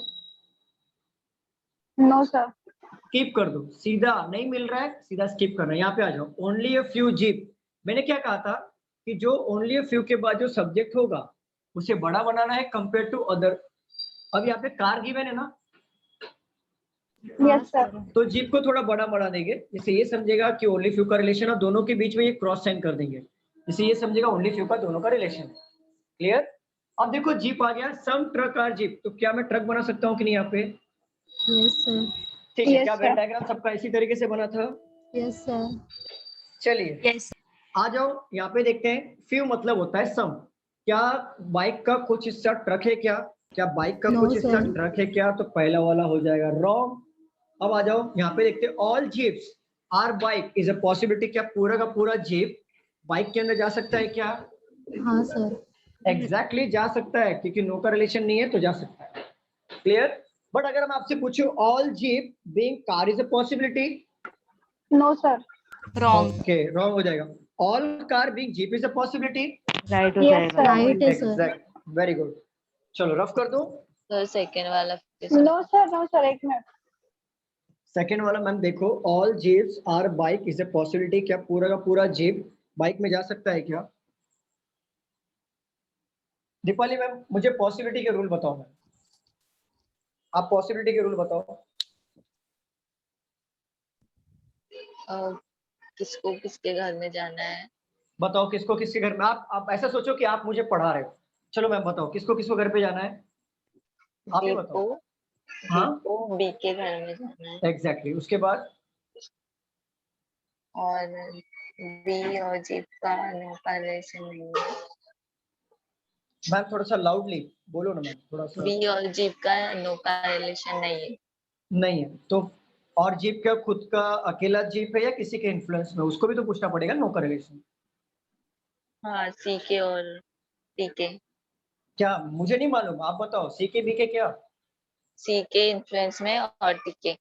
No sir. स्किप कर दो, सीधा नहीं मिल रहा है, सीधा स्किप करना है। यहाँ पे आ जाओ, ओनली अ फ्यू जीप। मैंने क्या कहा था कि जो ओनली अ फ्यू के बाद जो सब्जेक्ट होगा उसे बड़ा बनाना है कंपेयर टू अदर। अब यहाँ पे कार गिवन है ना, यस सर। तो जीप को थोड़ा बड़ा बना देंगे, जैसे ये समझेगा कि ओनली फ्यू का रिलेशन है, दोनों के बीच में ये क्रॉस साइन कर देंगे, जैसे ये समझेगा ओनली फ्यू का दोनों का रिलेशन है। क्लियर? अब देखो जीप आ गया, सम ट्रक आर जीप, तो क्या मैं ट्रक बना सकता हूँ कि नहीं यहाँ पे? Yes sir. ठीक है, Yes, क्या sir. वेन डायग्राम सबका इसी तरीके से बना था? Yes sir. चलिए यस। आ जाओ, यहाँ पे देखते हैं। फ्यू मतलब होता है सम। क्या बाइक का कुछ हिस्सा ट्रक है क्या? क्या बाइक का No, कुछ हिस्सा sir. ट्रक है क्या? तो पहला वाला हो जाएगा रॉन्ग। अब आ जाओ, यहाँ पे देखते हैं, all jeeps are bike is a possibility, क्या पूरा का पूरा जीप बाइक के अंदर जा सकता है क्या? हाँ सर। एग्जैक्टली जा सकता है, क्योंकि नो का रिलेशन नहीं है तो जा सकता है। क्लियर? बट अगर मैं आपसे पूछूं all jeep being car is a possibility? No sir. Wrong. Okay, wrong हो जाएगा। All car being jeep is a possibility? Right हो Yes, जाएगा। sir. राइट है सर। Exact, very good. चलो रफ कर दो। तो सेकंड वाला फिर से। नो सर, नो सर, एक मिनट। सेकेंड वाला मैम देखो, all jeeps are bike is a possibility, क्या पूरा का पूरा जीप बाइक में जा सकता है क्या? दीपाली मैम मुझे पॉसिबिलिटी के रूल बताओ मैम, आप पॉसिबिलिटी के रूल बताओ। किसको किसके घर में जाना है? बताओ किसको किसके घर में, आप ऐसा सोचो कि आप मुझे पढ़ा रहे हो। चलो मैम बताओ किसको किसको घर पे जाना है, आप ही बताओ। दीपू हाँ दीपू बी के घर में जाना है, एग्जैक्टली, उसके बाद और बी और जीप का नो का रिलेशन नहीं है। मैम थोड़ा सा लाउडली बोलो ना मैम, थोड़ा सा। बी और जीप का नो का रिलेशन नहीं है। नहीं है तो, और जीप का खुद का अकेला जीप है या किसी के इन्फ्लुएंस में, उसको भी तो पूछना पड़ेगा नो का रिलेशन। हाँ, सी के और टी के। क्या मुझे नहीं मालूम, आप बताओ सी के बी के क्या? सी के इन्फ्लुएंस में और टी के।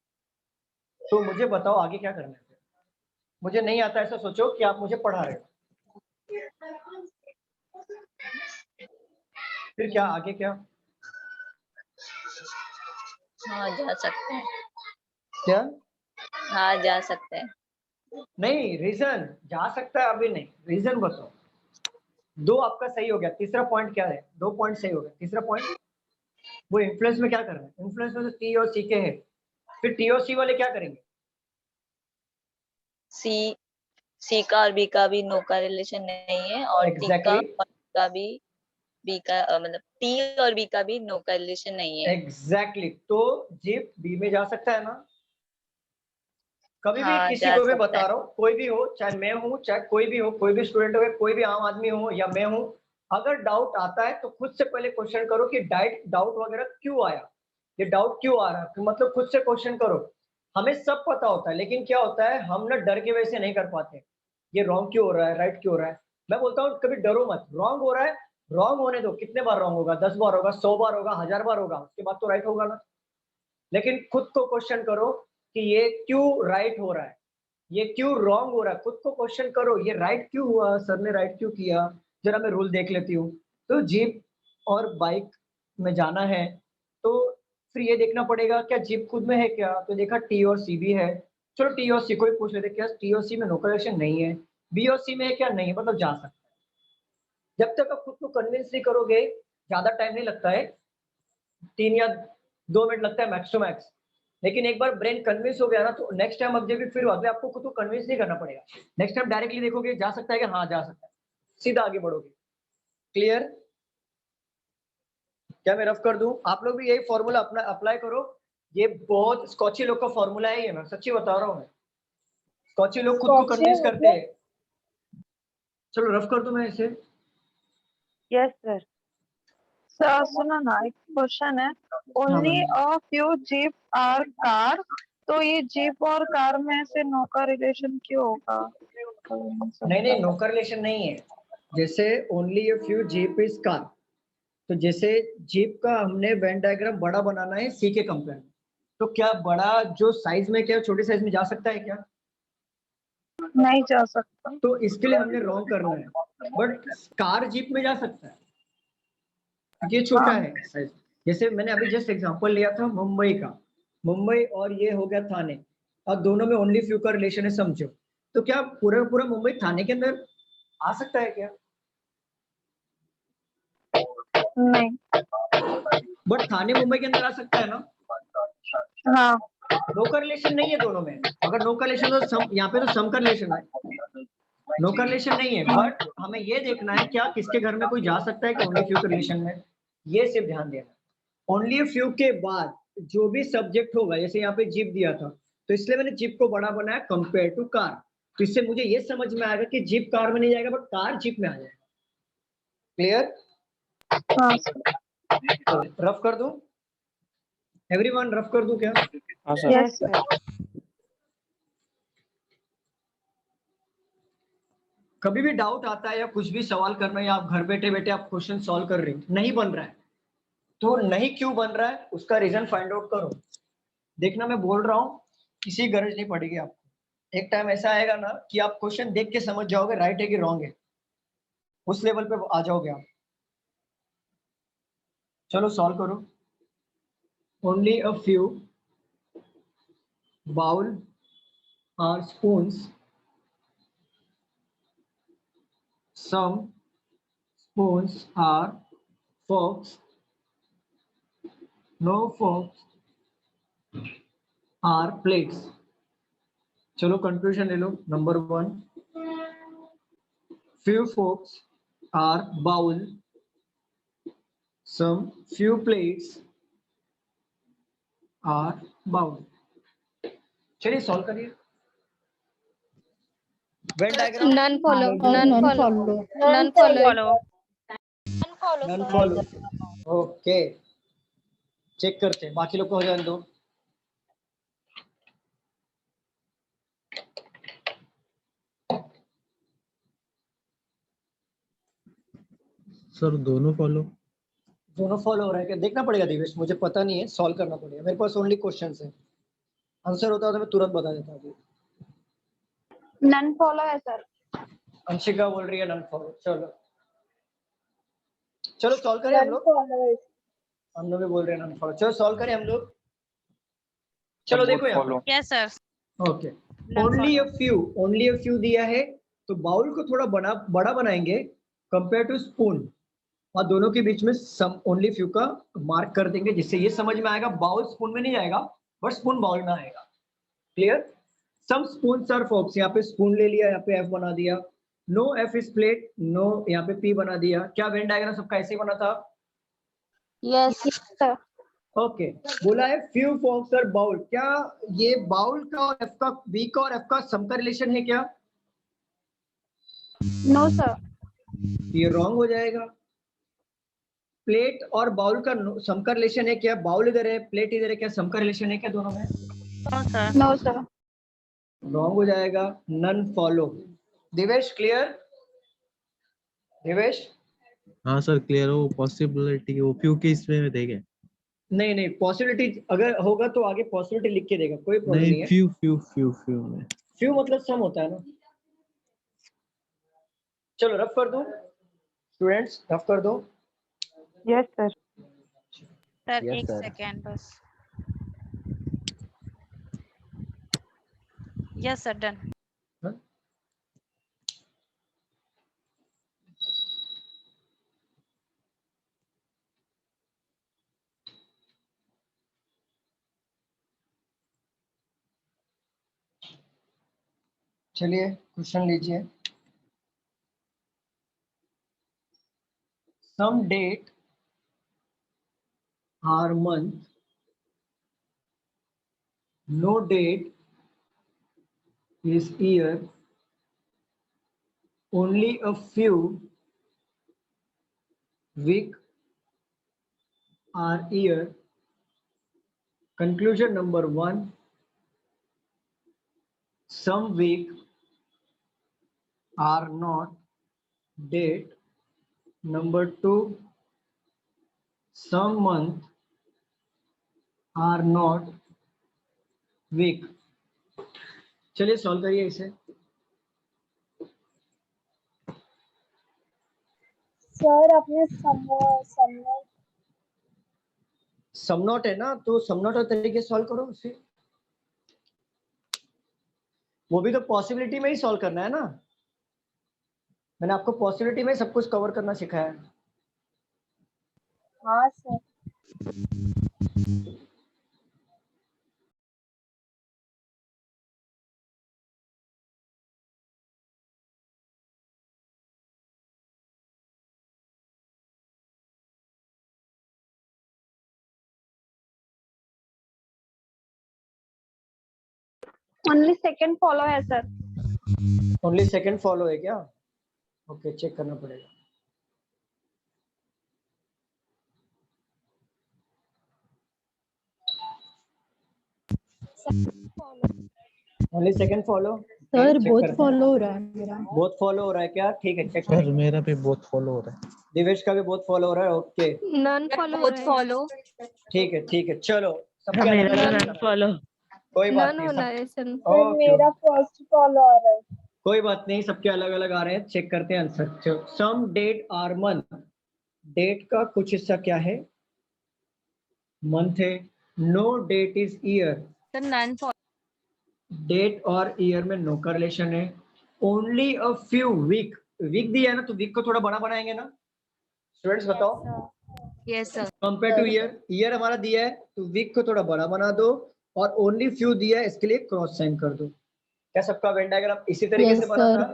तो मुझे बताओ आगे क्या करना है। मुझे नहीं आता, ऐसा सोचो कि आप मुझे पढ़ा रहे हो, फिर क्या आगे क्या? हाँ जा सकते हैं। क्या? हाँ जा सकते हैं। नहीं, रीजन जा सकता है अभी नहीं, रीजन बताओ। 2 आपका सही हो गया, तीसरा पॉइंट क्या है? 2 पॉइंट सही हो गया, तीसरा पॉइंट वो इन्फ्लुएंस में क्या कर रहे हैं? इन्फ्लुएंस में तो टी और सी के है, फिर टी और सी वाले क्या करेंगे? सी का और बी का भी नो का रिलेशन नहीं है, और टी का Exactly. और का भी बी का मतलब टी और बी का भी नो का रिलेशन नहीं है। एग्जैक्टली तो जीप बी में जा सकता है ना? कभी भी हाँ, किसी जा को भी सकता बता है। रहा हूँ, कोई भी हो, चाहे मैं हूँ, चाहे कोई भी हो, कोई भी स्टूडेंट हो, कोई भी आम आदमी हो या मैं हूँ, अगर डाउट आता है तो खुद से पहले क्वेश्चन करो कि डाउट वगैरह क्यों आया, ये डाउट क्यों आ रहा है, मतलब खुद से क्वेश्चन करो। हमें सब पता होता है, लेकिन क्या होता है हम ना डर की वजह से नहीं कर पाते, ये रॉन्ग क्यों हो रहा है, राइट क्यों हो रहा है। मैं बोलता हूँ कभी डरो मत, रॉन्ग हो रहा है, रॉन्ग होने दो, कितने बार रॉन्ग होगा, 10 बार होगा, 100 बार होगा, 1000 बार होगा, उसके बाद तो राइट होगा ना। लेकिन खुद को क्वेश्चन करो कि ये क्यों राइट हो रहा है, ये क्यों रॉन्ग हो रहा है, खुद को क्वेश्चन करो, ये राइट क्यों हुआ, सर ने राइट क्यों किया, जरा मैं रूल देख लेती हूँ। तो जीप और बाइक में जाना है तो फिर ये देखना पड़ेगा क्या जीप खुद में है क्या, तो देखा टी और सी भी है, चलो टी और सी को ही पूछ लेते क्या टी और सी में नो करेक्शन नहीं है, बी और सी में है क्या, नहीं है, मतलब जा सकता है। जब तक आप खुद को कन्विंस नहीं करोगे, ज्यादा टाइम नहीं लगता है, 3 या 2 मिनट लगता है मैक्स टू मैक्स। लेकिन एक बार ब्रेन कन्विंस हो गया ना तो नेक्स्ट टाइम अब जब भी फिर अगले आपको खुद को कन्विंस नहीं करना पड़ेगा, नेक्स्ट टाइम डायरेक्टली देखोगे जा सकता है कि हाँ जा सकता है, सीधा आगे बढ़ोगे। क्लियर? क्या मैं रफ कर दूं? आप लोग भी यही फॉर्मूला अपना अप्लाई करो, ये बहुत स्कॉची लोग का फॉर्मूला है, ये मैं सच्ची बता रहा हूँ। मैं स्कॉची लोग खुद को कन्विंस करते हैं। चलो रफ कर दूं मैं इसे। Yes sir. सर सुनो ना, एक क्वेश्चन है, only a few jeep are car, तो ये जीप और कार में से नो का रिलेशन क्यों होगा? नहीं नो का रिलेशन नहीं है, जैसे only a few jeep is car, तो जैसे जीप का हमने वेन डायग्राम बड़ा बनाना है सी के कंपेयर में, तो क्या बड़ा जो साइज में क्या छोटे साइज में जा सकता है क्या? नहीं जा सकता। तो इसके लिए हमने रॉन्ग करना है, बट कार जीप में जा सकता है क्योंकि ये छोटा है साइज। जैसे मैंने अभी जस्ट एग्जांपल लिया था मुंबई का, मुंबई और ये हो गया थाने, और दोनों में ओनली फ्यू का रिलेशन है समझो, तो क्या पूरा पूरा मुंबई थाने के अंदर आ सकता है क्या? नहीं। बट थाने मुंबई के अंदर आ सकता है ना? हाँ। नो का रिलेशन नहीं है दोनों में, अगर नो का रिलेशन तो सम, यहाँ पे तो सम का रिलेशन है, नो का रिलेशन नहीं है। बट हमें ये देखना है क्या किसके घर में कोई जा सकता है कि ओनली फ्यू के रिलेशन में, ये सिर्फ ध्यान देना। ओनली फ्यू के बाद जो भी सब्जेक्ट होगा, जैसे यहाँ पे जीप दिया था तो इसलिए मैंने जीप को बड़ा बनाया कंपेयर टू कार, तो इससे मुझे ये समझ में आएगा कि जीप कार में नहीं जाएगा बट कार जीप में आ जाएगा। क्लियर? रफ कर दूं? एवरीवन रफ कर दूं क्या? हाँ सर। Yes sir. कभी भी डाउट आता है या कुछ भी सवाल करना है या आप घर बैठे बैठे आप क्वेश्चन सॉल्व कर रहे हो, नहीं बन रहा है, तो नहीं क्यों बन रहा है उसका रीजन फाइंड आउट करो। देखना मैं बोल रहा हूँ किसी गरज नहीं पड़ेगी आपको, एक टाइम ऐसा आएगा ना कि आप क्वेश्चन देख के समझ जाओगे राइट है कि रॉन्ग है, उस लेवल पे आ जाओगे आप। चलो सॉल्व करो। Only a few bowl are spoons, some spoons are forks, no forks are plates। चलो कंक्लूजन ले लो। Number 1, few forks are bowl, some few plates are bowl। चलिए सॉल्व करिए। Venn diagram none follow none follow. Okay check करते हैं, बाकी लोग को हो जाने दो। सर दोनों फॉलो हो रहा है क्या? देखना पड़ेगा दिवेश, मुझे पता नहीं है, सॉल्व करना पड़ेगा, मेरे पास ओनली क्वेश्चंस है, आंसर होता तो मैं तुरंत बता देता हूँ। नन फॉलो है सर। अंशिका बोल रही है नन फॉलो। चलो सॉल्व करें हम लोग भी बोल रहे हैं नन फॉलो। चलो सॉल्व करें हम लोग। चलो देखो यहाँ yes sir. Okay, only a few दिया है तो बाउल को थोड़ा बड़ा बनाएंगे कंपेयर टू स्पून, और दोनों के बीच में सम ओनली फ्यू का मार्क कर देंगे, जिससे ये समझ में आएगा बाउल स्पून में नहीं जाएगा बट स्पून बाउल में आएगा। Clear? Some spoons are forks, यहाँ पे स्पून ले लिया, यहाँ पे एफ बना दिया। No F is plate, no यहाँ पे पी बना दिया। क्या वेन डायग्राम सबका ऐसे ही बना था? Yes sir. ओके बोला है फ्यू फॉक्स और बाउल, क्या ये बाउल का और एफ का, बी का और एफ का सम का रिलेशन है क्या? No sir. ये रॉन्ग हो जाएगा। प्लेट और बाउल का सम का रिलेशन है क्या? बाउल इधर है, प्लेट इधर है, क्या सम का रिलेशन है क्या दोनों में? No sir. रॉन्ग हो जाएगा। None follow. Divesh clear? Divesh? हाँ सर क्लियर हो, पॉसिबिलिटी वो फ्यू के इसमें देंगे। नहीं पॉसिबिलिटी अगर होगा तो आगे पॉसिबिलिटी लिख के देगा, कोई प्रॉब्लम नहीं है। फ्यू में फ्यू मतलब सम होता है ना। चलो रफ कर दो स्टूडेंट्स, रफ कर दो। Yes sir. सर Yes, एक sir. सेकेंड बस। Yes sir done. चलिए क्वेश्चन लीजिए। Some date are month, no date is year, only a few week are year. Conclusion number 1, some week are not date. Number 2, some month are not week. चलिए सॉल्व करिए इसे। सर अपने सम नॉट है ना, तो सम नॉट तरीके से सॉल्व करो उसे। वो भी तो पॉसिबिलिटी में ही सॉल्व करना है ना। मैंने आपको पॉसिबिलिटी में सब कुछ कवर करना सिखाया है। हाँ सर। ओनली सेकंड फॉलो है सर। ओनली सेकंड फॉलो है क्या? ओके चेक करना पड़ेगा। ओनली सेकंड फॉलो सर बहुत फॉलो हो रहा है मेरा। बहुत फॉलो हो रहा है क्या? ठीक है चेक सर करेंगे। मेरा भी बहुत फॉलो हो रहा है। दिवेश का भी बहुत फॉलो हो रहा है। Okay none follow both follow. ठीक है चलो सबके मेरा अलग तो अलग नन फॉलो। कोई बात नन नहीं होना सब है सर। मेरा फर्स्ट फॉलो आ रहा है। कोई बात नहीं, सबके अलग अलग आ रहे हैं, चेक करते हैं answer. Some date are month, date का कुछ हिस्सा क्या है? मंथ है। No date is year, sir none follow. Date और ईयर में नो का रिलेशन है। Only a few week, week दिया है ना तो वीक को थोड़ा बड़ा बनाएंगे ना स्टूडेंट्स, बताओ। Yes sir. Compare two year, year हमारा दिया है तो वीक को थोड़ा बड़ा बना दो, और ओनली फ्यू दिया है इसके लिए क्रॉस साइन कर दो। क्या सबका वेन डायग्राम इसी तरीके से बना था?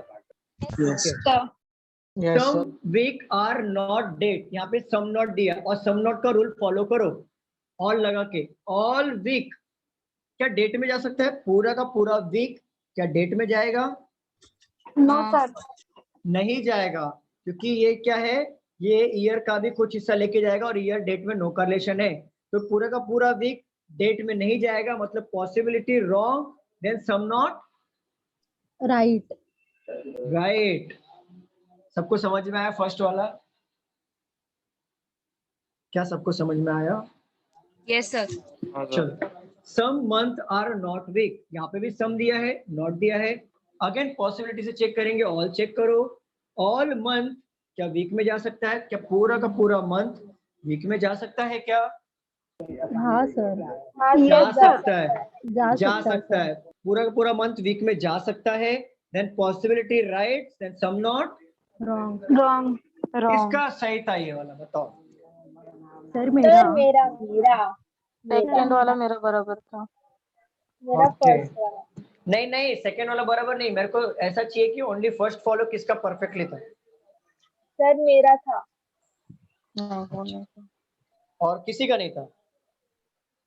Yes, sir. Some week are not date, यहाँ पे सम नॉट दिया और सम नॉट का रूल फॉलो करो। ऑल लगा के, ऑल वीक क्या डेट में जा सकता है? पूरा का पूरा वीक क्या डेट में जाएगा? No sir. नहीं जाएगा, क्योंकि ये क्या है, ये ईयर का भी कुछ हिस्सा लेके जाएगा और ईयर डेट में नो का रिलेशन है, तो पूरा का पूरा वीक डेट में नहीं जाएगा, मतलब possibility wrong. Then some not right. Right. सबको समझ में आया फर्स्ट वाला? क्या सबको समझ में आया? Yes sir. चलो सम मंथ आर नॉट वीक, यहाँ पे भी सम दिया है नॉट दिया है। अगेन पॉसिबिलिटी से चेक करेंगे, ऑल चेक करो। ऑल मंथ क्या वीक में जा सकता है? क्या पूरा का पूरा मंथ वीक में जा सकता है क्या? हाँ सर। जा सकता है, जा सकता है। पूरा का पूरा मंथ वीक में जा सकता है। Then possibility right, then some not wrong. किसका सही था ये वाला, बताओ। सर मेरा सेकंड वाला मेरा बराबर था। ओके नहीं सेकंड वाला बराबर नहीं, मेरे को ऐसा चाहिए कि ओनली फर्स्ट फॉलो किसका परफेक्टली था। सर मेरा था। नहीं वो नहीं था। और किसी का नहीं था?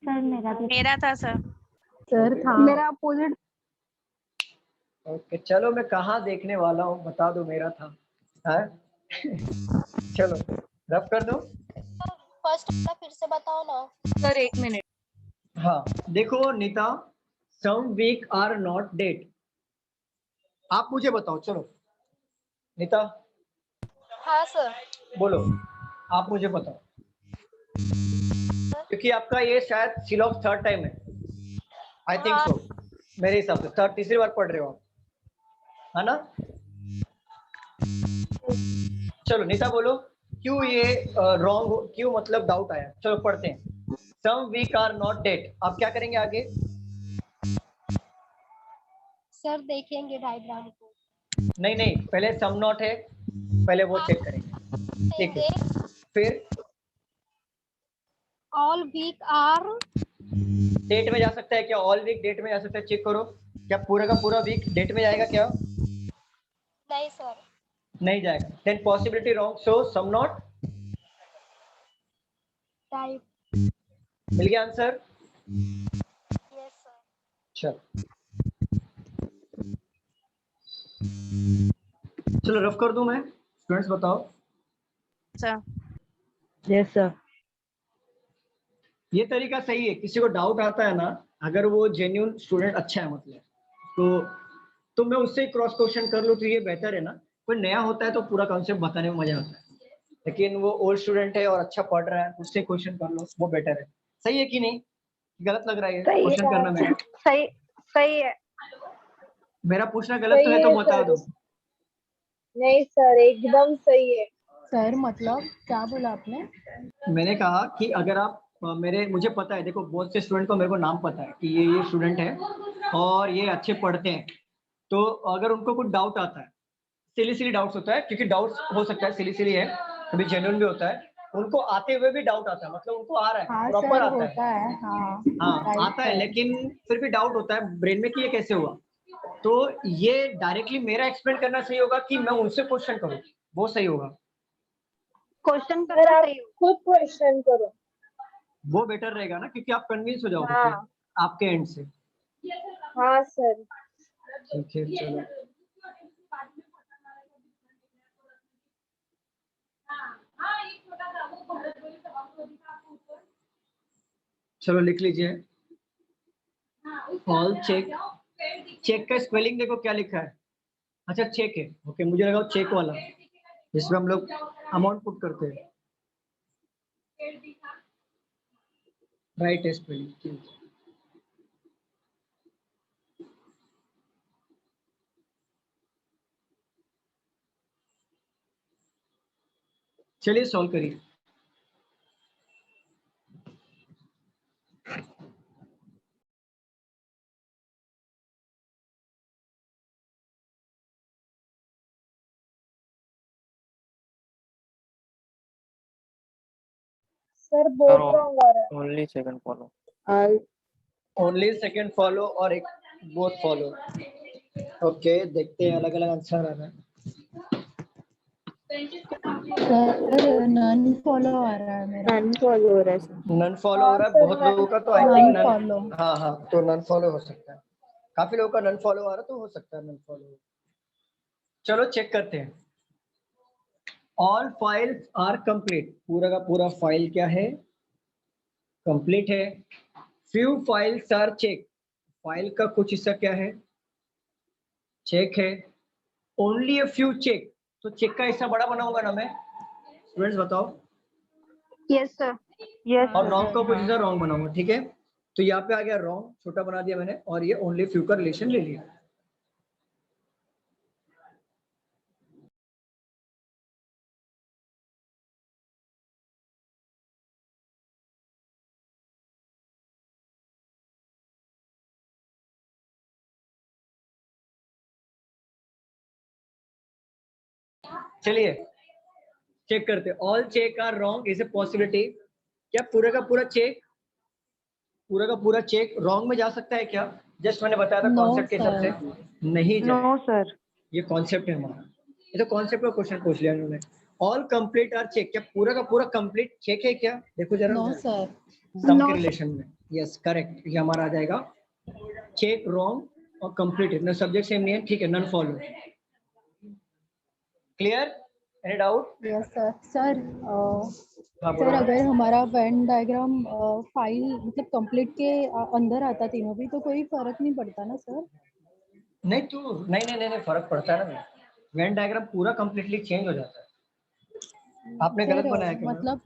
सर मेरा था सर। सर था। मेरा अपोजिट। ओके चलो मैं कहाँ देखने वाला हूँ बता दो, मेरा था। हाँ चलो रब कर दो। फर्स्ट वाला फिर से बताओ ना। Sir 1 minute. हाँ देखो नीता, सम वीक आर नॉट डेट। आप मुझे बताओ, चलो नीता हाँ सर। बोलो, आप मुझे बताओ, क्योंकि आपका ये शायद सिलॉक्स थर्ड टाइम है, आई थिंक सो, मेरे हिसाब से थर्ड तीसरी बार पढ़ रहे हो आप, है ना? चलो नीता बोलो, क्यों ये रॉन्ग, क्यों मतलब डाउट आया? चलो पढ़ते हैं। सम वीक आर नॉट डेट, आप क्या करेंगे आगे? सर देखेंगे डायग्राम को। नहीं नहीं, पहले सम नॉट है, पहले वो चेक करेंगे, ठीक है? फिर ऑल वीक आर डेट में जा सकता है क्या? ऑल वीक डेट में जा सकता है, चेक करो। क्या पूरा का पूरा वीक डेट में जाएगा क्या? नहीं सर। नहीं जाएगा। Then possibility wrong, so some not type. मिल गया आंसर? Yes sir. चलो रफ कर दूं मैं, स्टूडेंट्स बताओ। Sir yes sir. ये तरीका सही है, किसी को डाउट आता है ना, अगर वो जेन्युइन स्टूडेंट अच्छा है मतलब, तो मैं उससे क्रॉस क्वेश्चन कर लूँ तो ये बेहतर है ना। कोई नया होता है तो पूरा कॉन्सेप्ट बताने में मजा आता है, लेकिन वो ओल्ड स्टूडेंट है और अच्छा पढ़ रहा है, उससे क्वेश्चन कर लो, वो बेटर है। सही है कि नहीं? गलत लग रहा है क्वेश्चन करना मेरा? सही सही है। मेरा पूछना गलत तो है तो बता दो। नहीं सर एकदम सही है। सर मतलब क्या बोला आपने? मैंने कहा कि अगर आप मुझे पता है, देखो बहुत से स्टूडेंट को मेरे को नाम पता है कि ये स्टूडेंट है और ये अच्छे पढ़ते हैं, तो अगर उनको कुछ डाउट आता है, सिली डाउट्स होता है, क्योंकि डाउट्स हो सकता है सिली है, कभी जेन्युइन भी होता है, उनको आते हुए भी डाउट आता है, मतलब उनको आ रहा है, हाँ प्रॉपर सर आता होता है। है। हाँ हाँ राइट आता है, सर। लेकिन फिर भी डाउट होता है ब्रेन में कि ये कैसे हुआ। तो ये डायरेक्टली मेरा एक्सप्लेन करना सही होगा कि मैं उनसे क्वेश्चन करूँ, वो सही होगा? क्वेश्चन करना सही हो। खुद क्वेश्चन करो। वो बेटर रहेगा ना, क्योंकि आप कन्विंस हो जाओगे हाँ। फिर आपके एंड से। हाँ सर। ठीक है चलो। चलो लिख लीजिए, ऑल चेक। चेक का स्पेलिंग देखो क्या लिखा है। अच्छा चेक है, ओके, मुझे लगा चेक वाला जिसमें हम लोग अमाउंट पुट करते हैं। राइट है स्पेलिंग। चलिए सॉल्व करिए। सर बहुत रॉन्ग आ रहा है। Only second follow. Only second follow और एक बोथ फॉलो। ओके देखते हैं, अलग अलग आंसर आ रहा है। सर नन फॉलो आ रहा है मेरा। नन फॉलो हो रहा है बहुत लोगों का, तो I think none none. Follow. हाँ हाँ, तो नन फॉलो हो सकता है, काफी लोगों का नन फॉलो आ रहा है, तो हो सकता है नन फॉलो। चलो चेक करते हैं। ऑल फाइल्स आर कंप्लीट, पूरा का पूरा फाइल क्या है? कंप्लीट है। Few files are check, file का कुछ हिस्सा क्या है? चेक है। ओनली अ फ्यू चेक, तो चेक का हिस्सा बड़ा बनाऊंगा ना मैं? स्टूडेंट्स बताओ। Yes sir. और रॉन्ग का कुछ हिस्सा रॉन्ग बनाऊंगा, ठीक है? तो यहाँ पे आ गया रॉन्ग, छोटा बना दिया मैंने, और ये ओनली फ्यू का रिलेशन ले लिया। चलिए चेक करते हैं। All check are wrong is a possibility. क्या पूरा का पूरा चेक रॉन्ग में जा सकता है क्या? जस्ट मैंने बताया था नो कॉन्सेप्ट के हिसाब से सर। नहीं जाए। No sir. ये कॉन्सेप्ट है हमारा, ये तो कॉन्सेप्ट का क्वेश्चन पूछ लिया उन्होंने। ऑल कंप्लीट आर चेक, क्या पूरा का पूरा कंप्लीट चेक है क्या? देखो जरा नो सर। सम No, के रिलेशन में यस करेक्ट, ये हमारा आ जाएगा चेक, रॉन्ग और कंप्लीटेड। ना सब्जेक्ट सेम नहीं है, ठीक है, none follow. Clear? Any doubt? Yes sir. Sir हाँ सर बोलो। अगर हमारा वेन डायग्राम फाइल मतलब कंप्लीट के अंदर आता तीनों भी तो कोई फर्क नहीं पड़ता ना सर? नहीं तो नहीं फर्क पड़ता है ना, वेन डायग्राम पूरा कंप्लीटली चेंज हो जाता है। आपने गलत सर बनाया क्या मैम? मतलब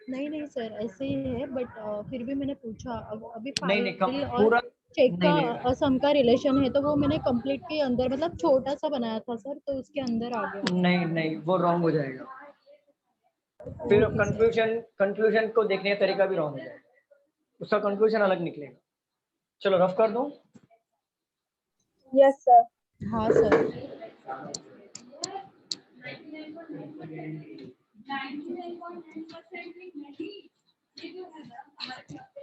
नहीं सर ऐसे ही है, बट फिर भी मैंने पूछा अभी नहीं फाइल और पूरा चेक का नहीं सम का रिलेशन है तो वो मैंने कंप्लीट के अंदर मतलब छोटा सा बनाया था सर, तो उसके अंदर आ गया। नहीं वो रॉन्ग हो जाएगा। फिर ओके सर। कंक्लूजन को देखने का तरीका भी रॉन्ग हो जाएगा, उसका कंक्लूजन अलग निकलेगा। चलो रफ कर दूं? Yes sir. हाँ सर।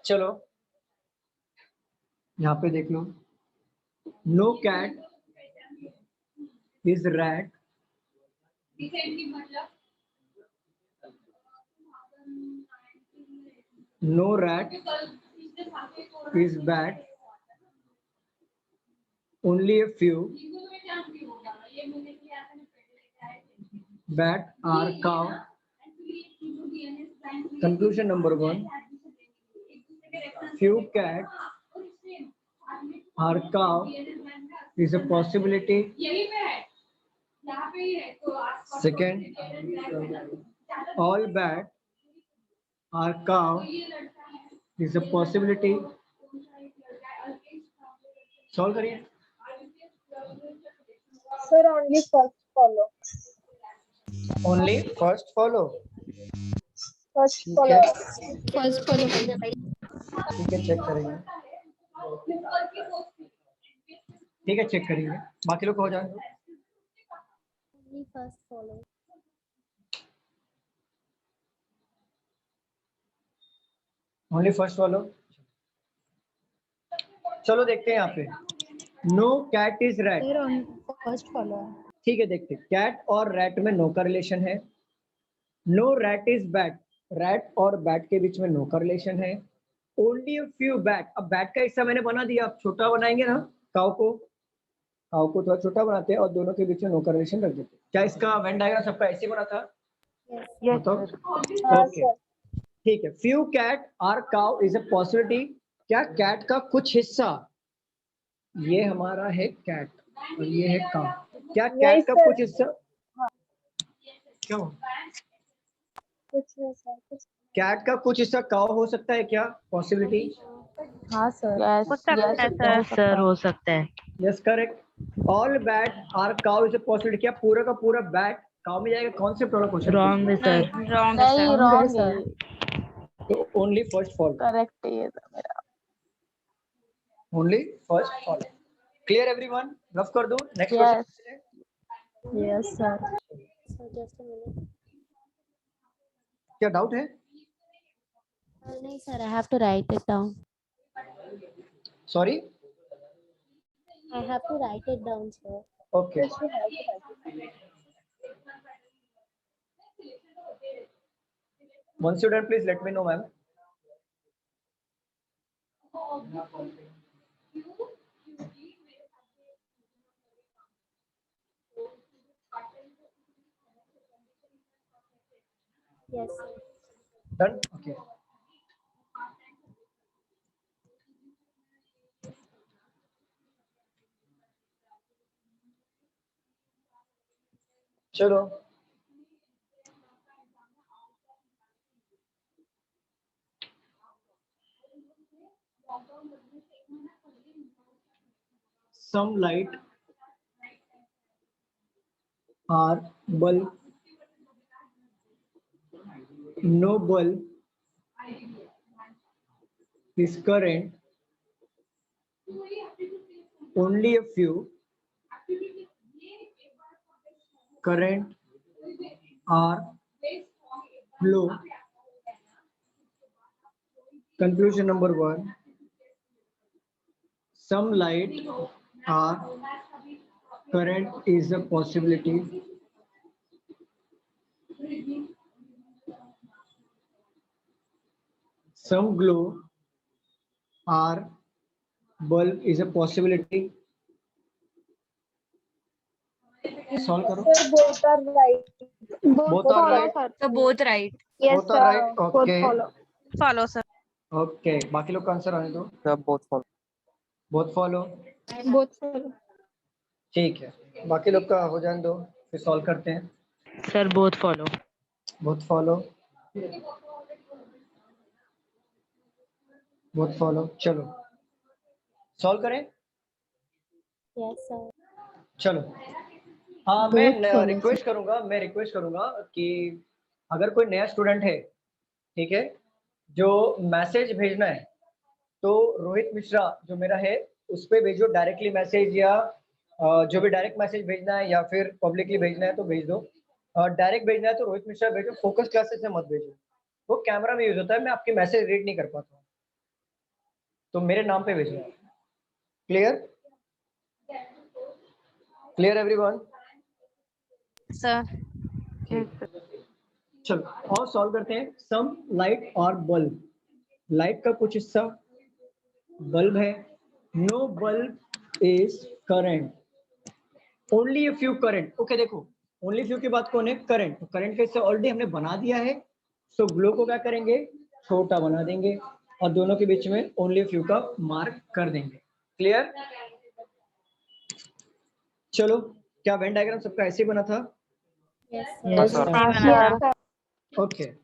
चलो यहाँ पे देख लो, no cat is rat, no rat is bat, only a few bat are cow. Conclusion number 1, few cats are cow is a possibility. Second, all bat are cow is a possibility. Solve करिए। Sir only first follow. Only first follow। First ठीक फॉलो। है, फर्स्ट फॉलो। ठीक है, चेक करेंगे। ठीक है, चेक करेंगे, बाकी लोग को हो जाए। First follow. Only first follow. चलो देखते हैं यहाँ पे, no cat is rat. Sir first follow है। ठीक है, देखते हैं, कैट और रैट में नो का रिलेशन है। No rat is bat, rat और बैट के बीच में नो का रिलेशन है। ओनली अ फ्यू बैट, अब बैट का हिस्सा मैंने बना दिया, अब छोटा बनाएंगे ना, काऊ को थोड़ा छोटा बनाते हैं और दोनों के बीच में नो का रिलेशन रख देते हैं। क्या इसका वेन डायग्राम सबका ऐसे बना था? ओके, ठीक है। Few cat are cow is a possibility. क्या कैट का कुछ हिस्सा, ये हमारा है कैट और ये है काउ, क्या कैट का कुछ हिस्सा, क्यों कुछ नहीं सर, कुछ कैट का कुछ हिस्सा काउ हो सकता है क्या? पॉसिबिलिटी। हाँ सर। हो सकता है सर। सर हो सकता है। Yes correct. All bat are cow is a possibility, क्या पूरा का पूरा बैट काउ में जाएगा? कॉन्सेप्ट वाला क्वेश्चन। रॉन्ग है सर। नहीं रॉन्ग है सर। रॉन्ग है सर। तो ओनली फर्स्ट फॉलो। करेक्ट है ये तो मेरा। Only first follow. Clear everyone? Rough कर दूं? Next Yes. Question. Yes sir. Just a minute. क्या डाउट है? नहीं sir, I have to write it down. Sorry, I have to write it down sir. Okay. Once you're done, please let me know, ma'am. Yes. Done? Okay. चलो some light are bulb, no bulb is current, only a few current are low. Conclusion number 1, some light are current is a possibility. Some glow or bulb is a possibility? Solve करो. both are right. Both are right. So both right. Yes, Both are right. both Okay. follow sir. Okay. बाकी लोग का आंसर आने दो. सब both follow. Both follow. both follow. ठीक है. बाकी लोग का हो जाने दो. फिर सॉल्व करते हैं. Sir both follow. Both follow. Both follow. चलो. सॉल्व करें. Yes sir. चलो. हाँ, मैं रिक्वेस्ट करूंगा कि अगर कोई नया स्टूडेंट है, ठीक है, जो मैसेज भेजना है, तो रोहित मिश्रा जो मेरा है उस पे भेजो डायरेक्टली मैसेज, या जो भी डायरेक्ट मैसेज भेजना है या फिर पब्लिकली भेजना है तो भेज दो. डायरेक्ट भेजना है तो रोहित मिश्रा भेजो, फोकस क्लासेस से मत भेजो, वो कैमरा में यूज होता है, मैं आपकी मैसेज रीड नहीं कर पाता हूँ, तो मेरे नाम पे भेजो. Clear everyone? सर चलो और सॉल्व करते हैं. सम लाइट और बल्ब. लाइट का कुछ हिस्सा बल्ब है. No bulb is current. Only a few current. Okay, देखो ओनली फ्यू की बात कौन है? करंट. तो करंट का हिस्सा ऑलरेडी हमने बना दिया है, सो ग्लो को क्या करेंगे? छोटा बना देंगे और दोनों के बीच में ओनली फ्यू का मार्क कर देंगे. क्लियर? चलो, क्या वेन डायग्राम सबका ऐसे ही बना था? Yes sir. Okay.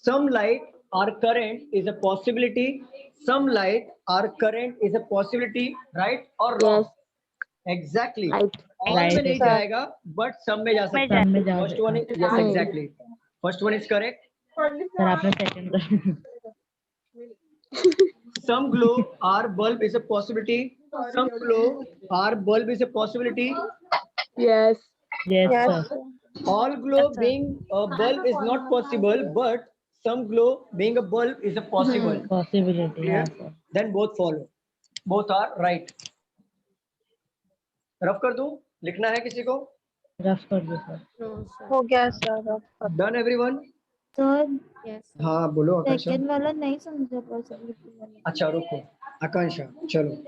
Some light or current is a possibility. Some light or current is a possibility, right or wrong? Exactly. All में नहीं जाएगा, but some में जा सकता है. First one is yes, exactly. First one is correct. Sir आपने second. Some glow or bulb is a possibility. Some glow or bulb is a possibility. Yes. Yes sir. All glow being a bulb is not possible, but some glow being a bulb is a possible. Possibility. Clear? Then both follow. Both are right. Rough कर दूं? लिखना है किसी को? रफ कर दो सर. हो गया sir. Done everyone? Sir yes. हाँ बोलो आकांक्षा. सेकंड वाला नहीं समझा पॉसिबिलिटी वाला. अच्छा रुको आकांक्षा, चलो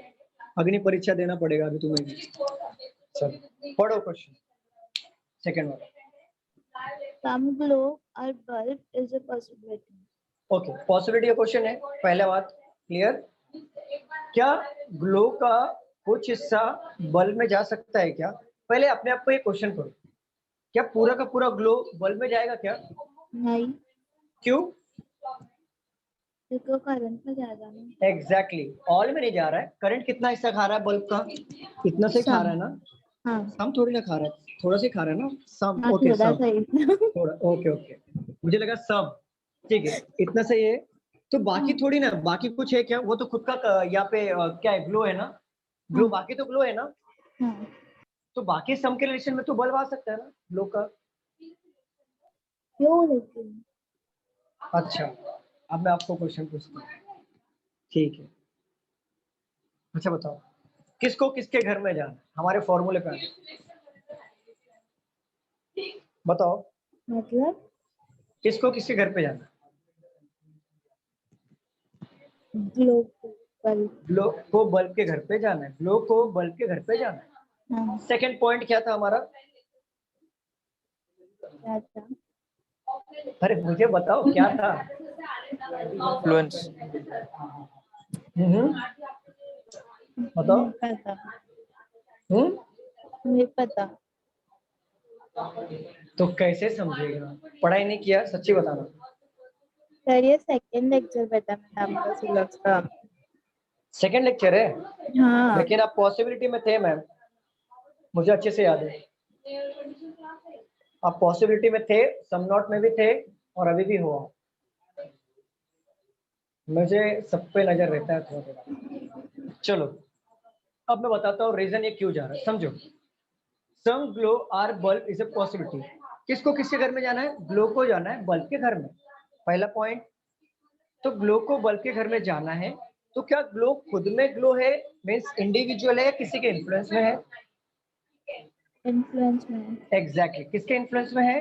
अग्नि परीक्षा देना पड़ेगा अभी तुम्हें भी. चलो पढ़ो क्वेश्चन. सेकंड वाला. Some glow or bulb is a possibility. Okay, possibility का क्वेश्चन है. पहला बात क्लियर. क्या ग्लो का कुछ हिस्सा बल्ब में जा सकता है क्या? पहले अपने आप को ये क्वेश्चन करो, क्या पूरा का पूरा ग्लो बल्ब में जाएगा क्या? नहीं. क्यों? क्योंकि करंट में जा रहा है. एग्जैक्टली. ऑल में नहीं जा रहा है. करंट कितना हिस्सा खा रहा है बल्ब का? इतना से खा रहा है ना. हाँ. हम थोड़ी ना खा रहा है, थोड़ा सा खा रहा है ना. सम. हाँ, ओके थोड़ा सम. सही. थोड़ा. ओके मुझे लगा सम. ठीक है, इतना सही है. तो बाकी थोड़ी ना, बाकी कुछ है क्या? वो तो खुद का यहाँ पे क्या है? ग्लो है ना. ग्लो बाकी तो ग्लो है ना. तो बाकी सम के रिलेशन में तो बल्ब आ सकता है ना ग्लो का. क्यों लेकिन? अच्छा, अब मैं आपको क्वेश्चन पूछता हूँ. ठीक है, अच्छा बताओ, किसको किसके घर में जाना? हमारे फॉर्मूले पे बताओ. मतलब किसको किसके घर पे जाना? Glow bulb. ग्लो को बल्ब के घर पे जाना है. ग्लो को बल्ब के घर पे जाना है. हाँ. सेकंड पॉइंट क्या था हमारा? क्या था? अरे मुझे बताओ क्या था? इन्फ्लुएंस. बताओ. पता. हम्म. मुझे पता. तो कैसे समझेगा? पढ़ाई नहीं किया, सच्ची बताना. सर ये सेकंड लेक्चर बता मैं आपका सिलेबस का. सेकंड लेक्चर है. हाँ. लेकिन आप पॉसिबिलिटी में थे मैम, मुझे अच्छे से याद है. आप पॉसिबिलिटी में थे, सम नॉट में भी थे और अभी भी हो. मुझे सब पे नजर रहता है थोड़ा थोड़ा. चलो अब मैं बताता हूँ रीजन ये क्यों जा रहा है. समझो. Some glow are bulb is a possibility. किसको किसके घर में जाना है? ग्लो को जाना है बल्ब के घर में. पहला पॉइंट. तो ग्लो को बल्ब के घर में जाना है, तो क्या ग्लो खुद में ग्लो है, मीन्स इंडिविजुअल है या किसी के इन्फ्लुएंस में है? इन्फ्लुएंस में. एग्जैक्टली. किसके इन्फ्लुएंस में है?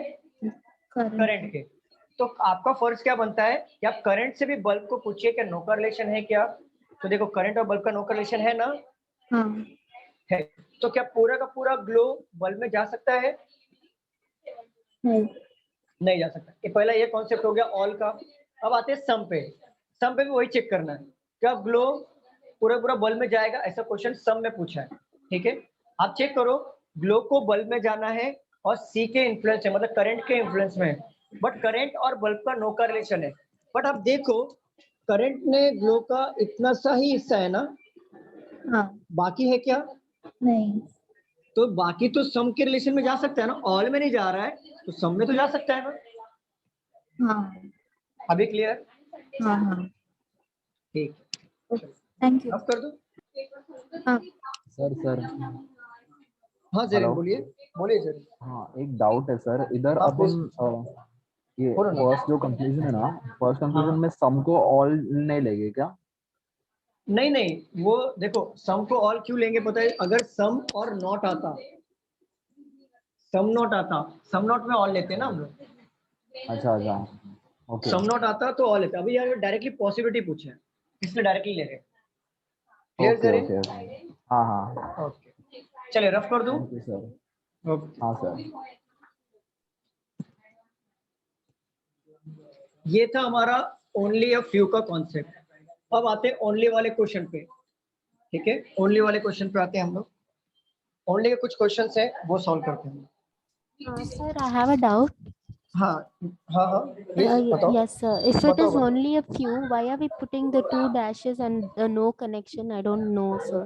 करंट के. तो आपका फर्ज क्या बनता है कि आप करंट से भी बल्ब को पूछिए क्या नो का रिलेशन है क्या? तो देखो करंट और बल्ब का नो करेलेशन है ना? हाँ है। तो क्या पूरा का पूरा ग्लो बल्ब में जा सकता है? नहीं जा सकता। ये पहला ये कॉन्सेप्ट हो गया ऑल का। अब आते हैं सम पे। सम पे भी वही चेक करना है, क्या ग्लो पूरा पूरा बल्ब में जाएगा? ऐसा क्वेश्चन सम में पूछा है, ठीक है। आप चेक करो, ग्लो को बल्ब में जाना है और सी के इन्फ्लुएंस है, मतलब करंट के इन्फ्लुएंस में है, बट करंट और बल्ब का नो करेलेशन है। बट आप देखो करंट ने ग्लो का इतना सा ही हिस्सा है ना? हाँ बाकी है क्या? नहीं तो बाकी तो सम के रिलेशन में जा सकता है ना, ऑल में नहीं जा रहा है तो सम में तो जा सकता है ना। हाँ अभी क्लियर? हाँ हाँ ठीक, थैंक यू। अब कर दो। हाँ सर हाँ जरीन हेलो। बोलिए, बोलिए जरीन। हाँ एक डाउट है सर, इधर हाँ, अपन ये बोलो ना। फर्स्ट जो कंक्लूजन है ना, फर्स्ट कंक्लूजन में सम को ऑल नहीं लेंगे क्या? नहीं नहीं, वो देखो सम को ऑल क्यों लेंगे पता है? अगर सम और नॉट आता, सम नॉट में ऑल लेते हैं ना हम लोग। अच्छा ओके सम नॉट आता तो ऑल लेते। अभी यार डायरेक्टली पॉसिबिलिटी पूछे हैं, इसलिए डायरेक्टली ले रहे। Clear okay Zareen? ओके हाँ ओके चलिए रफ कर दूं। Thank you sir. ओके हाँ सर। ये था हमारा ओनली अ फ्यू का कॉन्सेप्ट। अब आते हैं ओनली वाले क्वेश्चन पे, ठीक है। ओनली वाले क्वेश्चन पे आते हैं हम लोग। ओनली के कुछ क्वेश्चंस हैं वो सॉल्व करते हैं। Sir, I have a doubt. हाँ हाँ हाँ प्लीज बताओ। Yes, sir. If it बताओ is बताओ। only a few, why are we putting the two dashes and the no connection? I don't know, sir.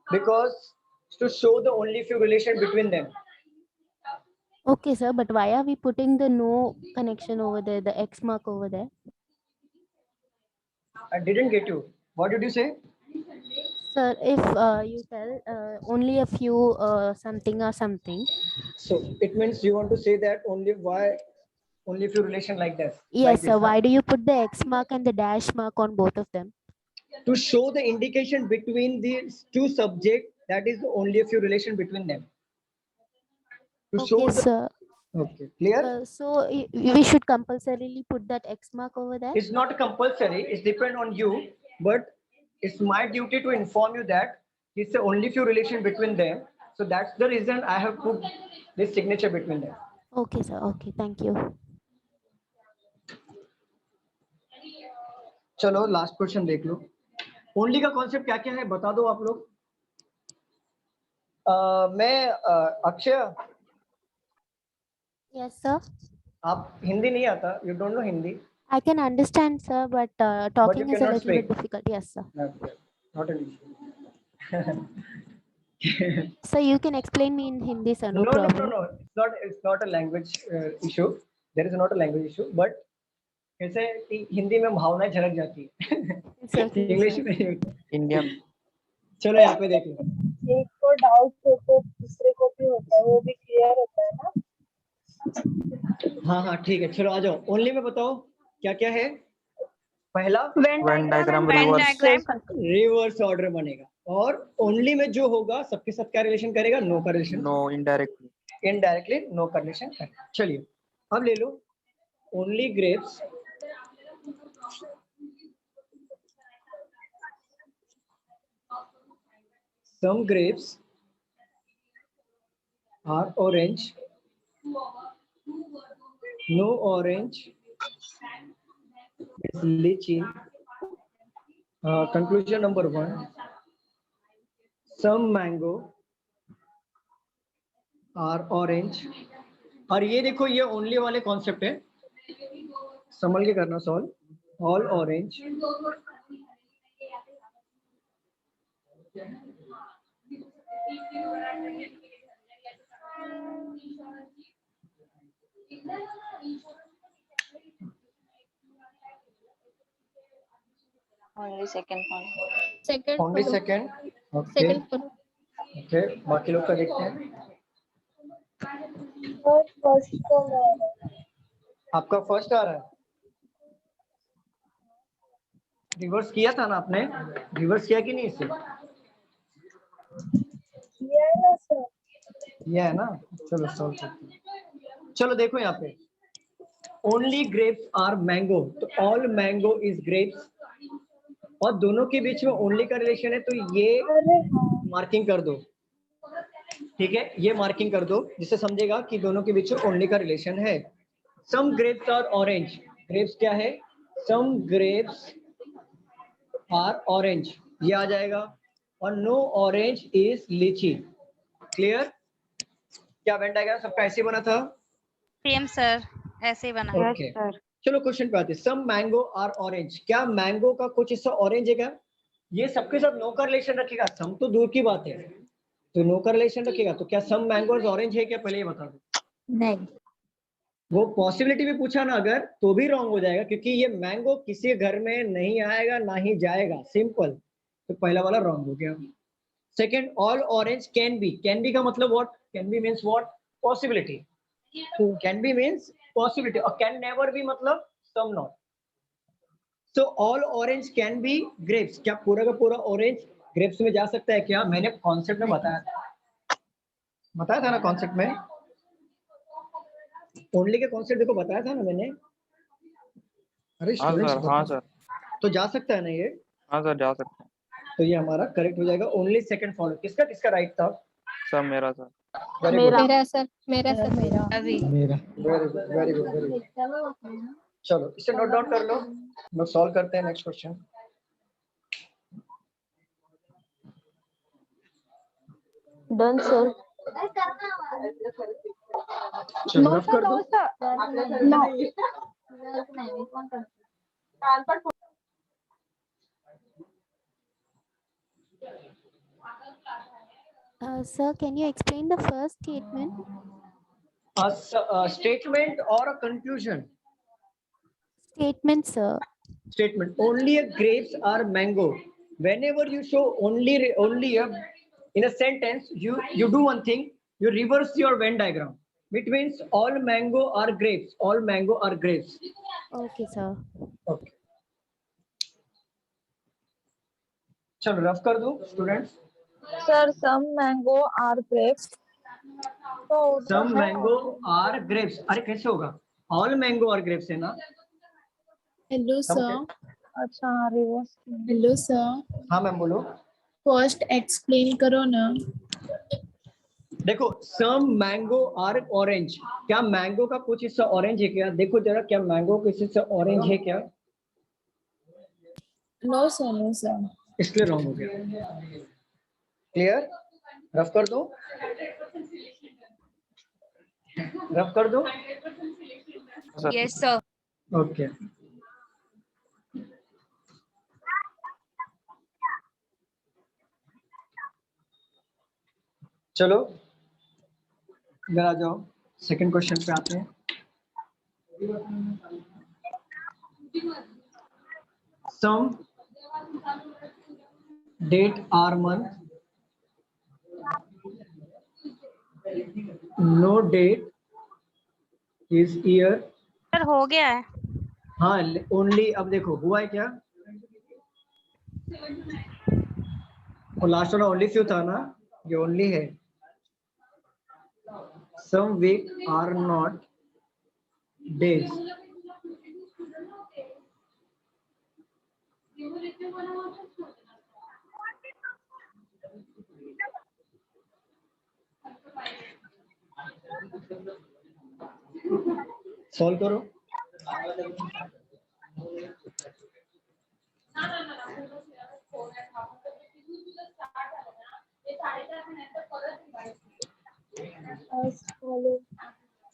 Because to show the only few relation between them. Okay, sir, but why are we putting the no connection over there, the X mark over there? I didn't get you. What did you say? Sir, if you tell only a few something or something. So it means you want to say that only few relation like that. Yes, like sir. this, Why huh? do you put the X mark and the dash mark on both of them? To show the indication between these two subjects, that is only a few relation between them. To show Okay, the sir. okay clear. So we should compulsorily put that X mark over there. It's not compulsory. It's depend on you, but it's my duty to inform you that it's the only few relation between them. So that's the reason I have put this signature between them. Okay, sir. Okay, thank you. चलो लास्ट क्वेश्चन देख लो। ओनली का कॉन्सेप्ट क्या क्या है बता दो आप लोग। मैं अक्षय। Yes, sir. आप हिंदी नहीं आता? You don't know Hindi? I can understand, sir, but talking you is a cannot little bit speak. difficult. Yes, sir. Not an issue. So you can explain me in Hindi, sir. No problem. No. It's not a language issue. There is not a language issue. But कैसे हिंदी में भावनाएं झलक जाती है, इंग्लिश में इंडियन। चलो यहाँ पे देख लो। एक को डाउट हो तो दूसरे को भी होता है, वो भी क्लियर होता है ना? हाँ हाँ ठीक है, चलो आ जाओ। ओनली में बताओ क्या क्या है। पहला वेन डायग्राम रिवर्स ऑर्डर बनेगा, और ओनली में जो होगा सबके साथ क्या रिलेशन करेगा? नो का रिलेशन। नो इनडायरेक्टली नो का रिलेशन करेगा। चलिए अब ले लो only grapes some grapes are orange, no orange is lychee. Conclusion number 1, some mango are orange। और ये देखो ये ओनली वाले कॉन्सेप्ट है, संभल के करना solve. All orange only second one। Only second. Okay okay, बाकी लोग का देखते हैं। आपका फर्स्ट आ रहा है। रिवर्स किया था ना आपने? रिवर्स किया कि नहीं इसे? किया है ना? चलो सॉल्व करते हैं। चलो देखो यहाँ पे ओनली ग्रेप्स आर मैंगो, तो ऑल मैंगो इज ग्रेप्स। और दोनों के बीच में ओनली का रिलेशन है, तो ये मार्किंग कर दो, ठीक है, ये मार्किंग कर दो, जिससे समझेगा कि दोनों के बीच में ओनली का रिलेशन है। सम ग्रेप्स आर ऑरेंज, ग्रेप्स क्या है, सम ग्रेप्स आर ऑरेंज, ये आ जाएगा, और नो ऑरेंज इज लीची। क्लियर? क्या वेन डायग्राम सबका ऐसे बना था? सेम सर, ऐसे ही बना है। ओके, चलो क्वेश्चन पे आते हैं। सम मैंगो आर ऑरेंज, क्या मैंगो का कुछ हिस्सा ऑरेंज है क्या? ये सबके साथ नो का रिलेशन रखेगा, सम तो दूर की बात है, तो नो का रिलेशन रखेगा, तो क्या सम मैंगोज ऑरेंज है क्या, पहले ये बता दो। नहीं, वो पॉसिबिलिटी भी पूछा ना अगर, तो भी रॉन्ग हो जाएगा, क्योंकि ये मैंगो किसी घर में नहीं आएगा ना ही जाएगा, सिंपल, तो पहला वाला रॉन्ग हो गया। Second, all orange can be का मतलब what, can be means what, possibility, can be means possibility, और कैन नेवर बी मतलब some not. So all orange can be grapes, क्या पूरा का पूरा ऑरेंज ग्रेप्स में जा सकता है क्या? मैंने कॉन्सेप्ट में बताया था ना, कॉन्सेप्ट में ओनली के कॉन्सेप्ट देखो बताया था ना मैंने। अरे हाँ स्टूडेंट्स, सर, हाँ सर, तो जा सकता है ना ये, हाँ सर, जा सकते हैं। तो ये हमारा करेक्ट हो जाएगा। ओनली सेकंड फॉलो, किसका किसका राइट था? सर मेरा सर। मेरा सर, मेरा सर, अभी मेरा वेरी गुड वेरी गुड। चलो इसे नोट डाउन कर लो, हम लोग सॉल्व करते हैं नेक्स्ट क्वेश्चन। Done sir. चलो रफ कर दो। Sir, can you explain the first statement? Statement or a conclusion? Statement, sir. Statement. Only a grapes are mango. Whenever you show only a in a sentence, you do one thing. You reverse your Venn diagram. It means all mango are grapes. All mango are grapes. Okay, sir. Okay. चलो रफ कर दो students. Sir some mango are grapes, तो सम मैंगो आर ग्रेप्स, अरे कैसे होगा, ऑल मैंगो आर ग्रेप्स है ना। Hello sir. अच्छा रिवर्स। Hello sir. हाँ मैम बोलो। फर्स्ट एक्सप्लेन करो ना। देखो सम मैंगो आर ऑरेंज, क्या मैंगो का कुछ हिस्सा ऑरेंज है क्या? देखो जरा, क्या मैंगो का कुछ हिस्सा ऑरेंज है क्या? No sir, no sir. इसलिए रॉन्ग हो गया। क्लियर? रफ कर दो, रफ कर दो। Yes sir. ओके चलो इधर आ जाओ, सेकंड क्वेश्चन पे आते हैं। Some date are month, no date is year. Sir हो गया है। हाँ ओनली, अब देखो हुआ है क्या, वो लास्ट वाला ओनली क्यों था ना, ये ओनली है। Some week are not days, solve करो।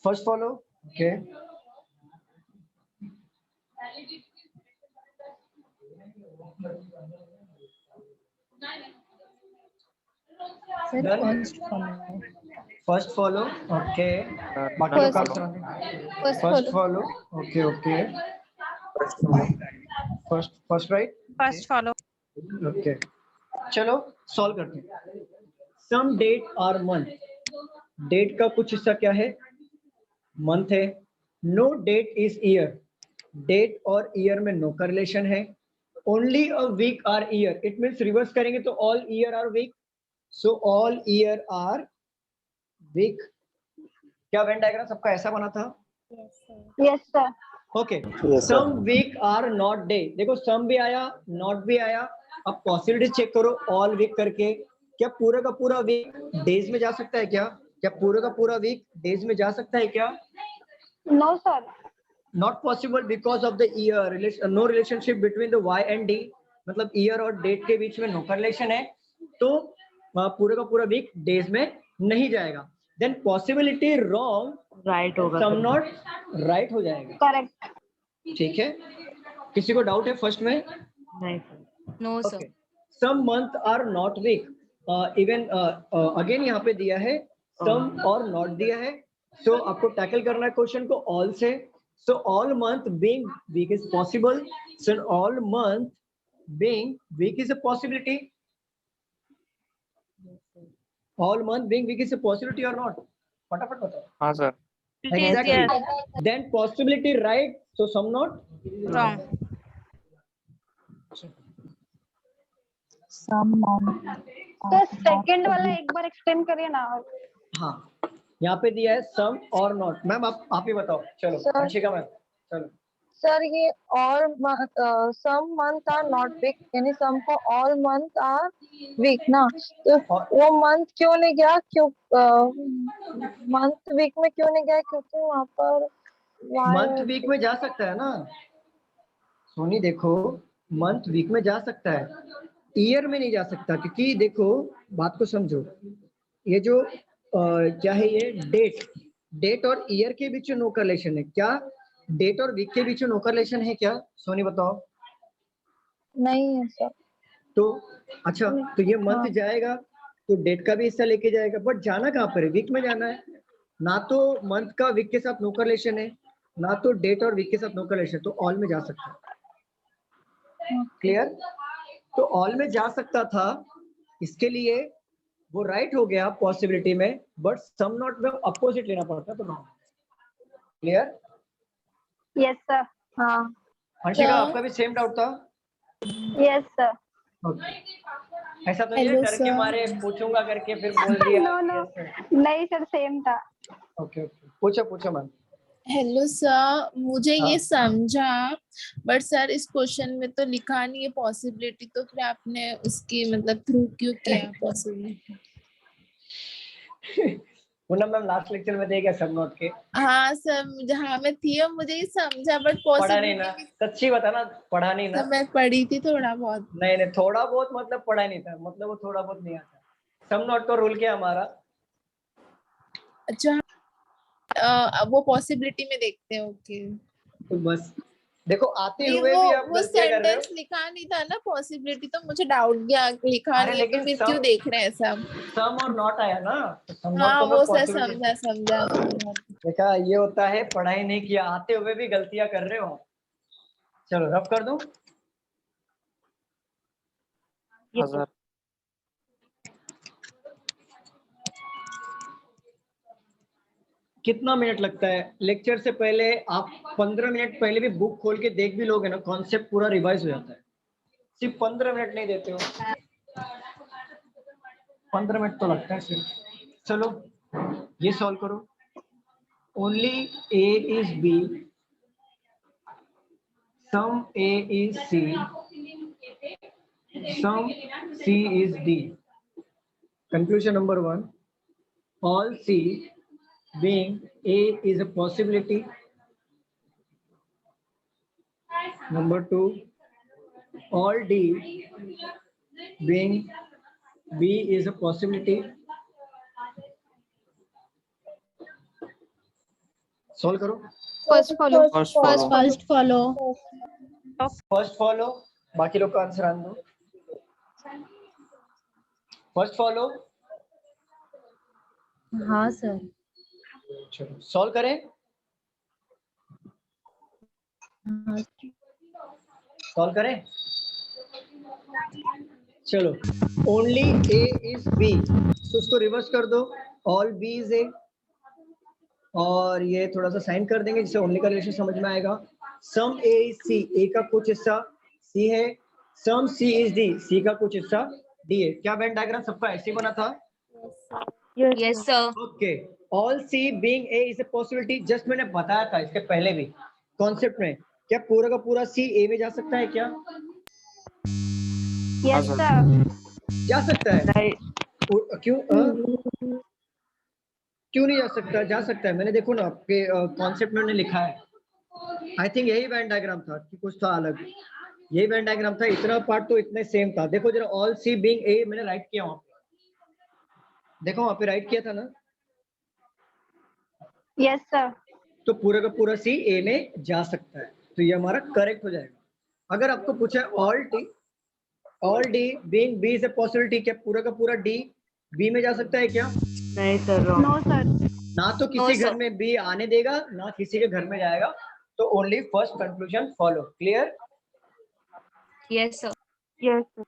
First follow, okay. First follow, okay. First follow, okay okay. First right, first follow. Okay चलो सॉल्व करते हैं। सम डेट और मंथ, डेट का कुछ हिस्सा क्या है, मंथ है। No date is year, date और ईयर में नो का रिलेशन है। Only a week are year, it means reverse करेंगे तो all year are week, so all year are week. क्या वेन डायग्राम सबका ऐसा बना था? Yes sir. Okay, some week are not day, देखो सम भी आया नॉट भी आया, अब पॉसिबिलिटी चेक करो ऑल वीक करके, क्या पूरा का पूरा वीक डेज में जा सकता है क्या? क्या पूरा का पूरा वीक डेज में जा सकता है क्या? No sir, not possible because of the year, no relationship between the Y and D, मतलब ईयर और डेट के बीच में नो रिलेशन है, तो पूरा का पूरा वीक डेज में नहीं जाएगा। देन पॉसिबिलिटी रॉन्ग, राइट होगा, सम नॉट राइट हो जाएगा। करेक्ट। ठीक है, किसी को डाउट है फर्स्ट में? नहीं no sir. Okay, some month are not week, even again यहाँ पे दिया है सम और नॉट दिया है, सो आपको टैकल करना है क्वेश्चन को ऑल से। So all month being week is possible, so all month being week is a possibility, all month being week is a possibility और नॉट? फटाफट बताओ। हाँ सर। Exactly. Then possibility right, so some not wrong. तो सेकंड वाला एक बार एक्सप्लेन करिए ना। हाँ, यहाँ पे दिया है सम और नॉट। मैम आप ही बताओ, चलो अंशिका मैम चलो। सर ये all some month are not week, यानी सम को ऑल मंथ आर वीक ना, तो वो मंथ क्यों नहीं गया? क्यों मंथ वीक में क्यों नहीं गया? क्योंकि वहाँ पर मंथ वीक में जा सकता है ना सोनी, देखो मंथ वीक में जा सकता है, ईयर में नहीं जा सकता, क्योंकि देखो बात को समझो, ये जो क्या है, ये डेट और ईयर के बीच नो करेलेशन है क्या? डेट और वीक के बीच नो करेलेशन है क्या सोनी बताओ? नहीं है सर। तो अच्छा, तो ये मंथ जाएगा तो डेट का भी हिस्सा लेके जाएगा, बट जाना कहाँ पर है? वीक में जाना है ना, तो मंथ का वीक के साथ नो करेलेशन है ना, तो डेट और वीक के साथ नो करेलेशन, तो ऑल में जा सकता है। क्लियर? तो ऑल में जा सकता था, इसके लिए वो राइट हो गया पॉसिबिलिटी में, बट सम नॉट में अपोजिट लेना पड़ता, तो नॉट। क्लियर? Yes sir. हाँ हर्षिका, आपका भी सेम डाउट था? Yes sir. ओके, ऐसा तो नहीं है डर के मारे पूछूंगा करके फिर बोल दिया? नो नो, नहीं सर सेम था। ओके, पूछो मैम। हेलो सर, मुझे हाँ। ये समझा, बट सर इस क्वेश्चन में तो लिखा नहीं है पॉसिबिलिटी, तो फिर आपने उसकी मतलब थ्रू क्यों किया possibility? Poonam ma'am last lecture में देगा सब नोट के। हाँ सर, हाँ मैं थी और मुझे ये समझा, बट पढ़ा नहीं ना, सच्ची बता ना, पढ़ा नहीं ना? मैं पढ़ी थी थोड़ा बहुत। नहीं थोड़ा बहुत मतलब पढ़ा नहीं था, मतलब वो थोड़ा बहुत नहीं आता। सम नॉट का रूल क्या है हमारा? अच्छा, वो पॉसिबिलिटी में देखते हैं। ओके, तो बस देखो आते हुए वो भी आप वो गलतियां कर रहे हो। सेंटेंस लिखा नहीं था ना पॉसिबिलिटी, तो मुझे डाउट गया, लिखा नहीं है तो फिर क्यों देख रहे हैं सब? सम और नॉट आया ना, तो सम नॉट हाँ को मैं वो सर पॉसिबिलिटी समझा। देखा, ये होता है पढ़ाई नहीं किया, आते हुए भी गलतियां कर रहे हो। चलो रब कर दूं? हाँ सर। कितना मिनट लगता है लेक्चर से पहले? आप 15 मिनट पहले भी बुक खोल के देख भी लोगे ना, कॉन्सेप्ट पूरा रिवाइज हो जाता है। सिर्फ 15 मिनट नहीं देते हो, 15 मिनट तो लगता है सिर्फ। चलो ये सॉल्व करो। Only A is B, some A is C, some C is D. Conclusion number 1, all C being A is a possibility. Number 2, all D being B is a possibility. Solve करो। First follow. फर्स्ट फॉलो, बाकी लोग का आंसर आने दो। First follow. हाँ सर। चलो सॉल्व करें। सॉल्व करें, चलो। ओनली ए इज बी, तो उसको रिवर्स कर दो, ऑल बी इज ए, और ये थोड़ा सा साइन कर देंगे जिससे ओनली का रिलेशन समझ में आएगा। सम ए इज सी, ए का कुछ हिस्सा सी है, सम सी इज डी, सी का कुछ हिस्सा डी है। क्या वेन डायग्राम सबका ऐसे ही बना था? Yes sir. Okay, all C being A is a possibility, just मैंने बताया था इसके पहले भी, कॉन्सेप्ट में क्या पूरा का पूरा सी ए में जा सकता है क्या? Yes sir. जा सकता है। क्यों क्यों नहीं जा सकता? जा सकता है। मैंने देखो ना आपके कॉन्सेप्ट में लिखा है। आई थिंक यही वेन डायग्राम था कि कुछ था अलग। यही वेन डायग्राम था, इतना पार्ट तो इतने सेम था। देखो जरा, ऑल सी बीइंग ए मैंने राइट किया वहां पे। देखो वहां पे राइट किया था ना? Yes sir. तो पूरा का पूरा सी ए में जा सकता है, तो ये हमारा करेक्ट हो जाएगा। अगर आपको पूछा है all D being B is a possibility, क्या पूरा का पूरा डी बी में जा सकता है क्या? नहीं सर, नो सर। ना तो किसी घर में बी आने देगा, ना किसी के घर में जाएगा, तो only first conclusion follow. Clear? Yes sir. Yes sir.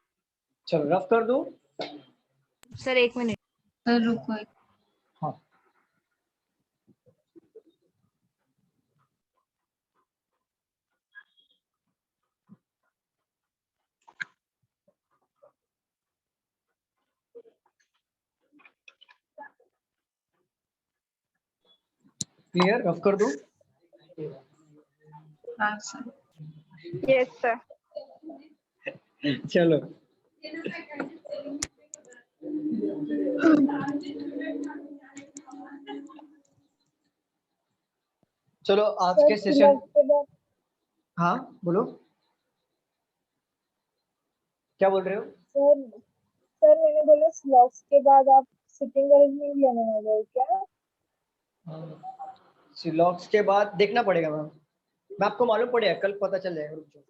चलो रफ कर दूं? सर 1 मिनट सर रुको। हाँ क्लियर? रफ कर दूं? हाँ सर। Yes sir. चलो चलो आज के सेशन। हाँ बोलो, क्या बोल रहे हो? सर सर मैंने बोला स्लॉट्स के बाद आप सिटिंग अरेंजमेंट लेने वाले हो क्या? सिलॉक्स के बाद देखना पड़ेगा मैम, मैं आपको मालूम पड़ेगा, कल पता चल जाएगा। रुक जाओ,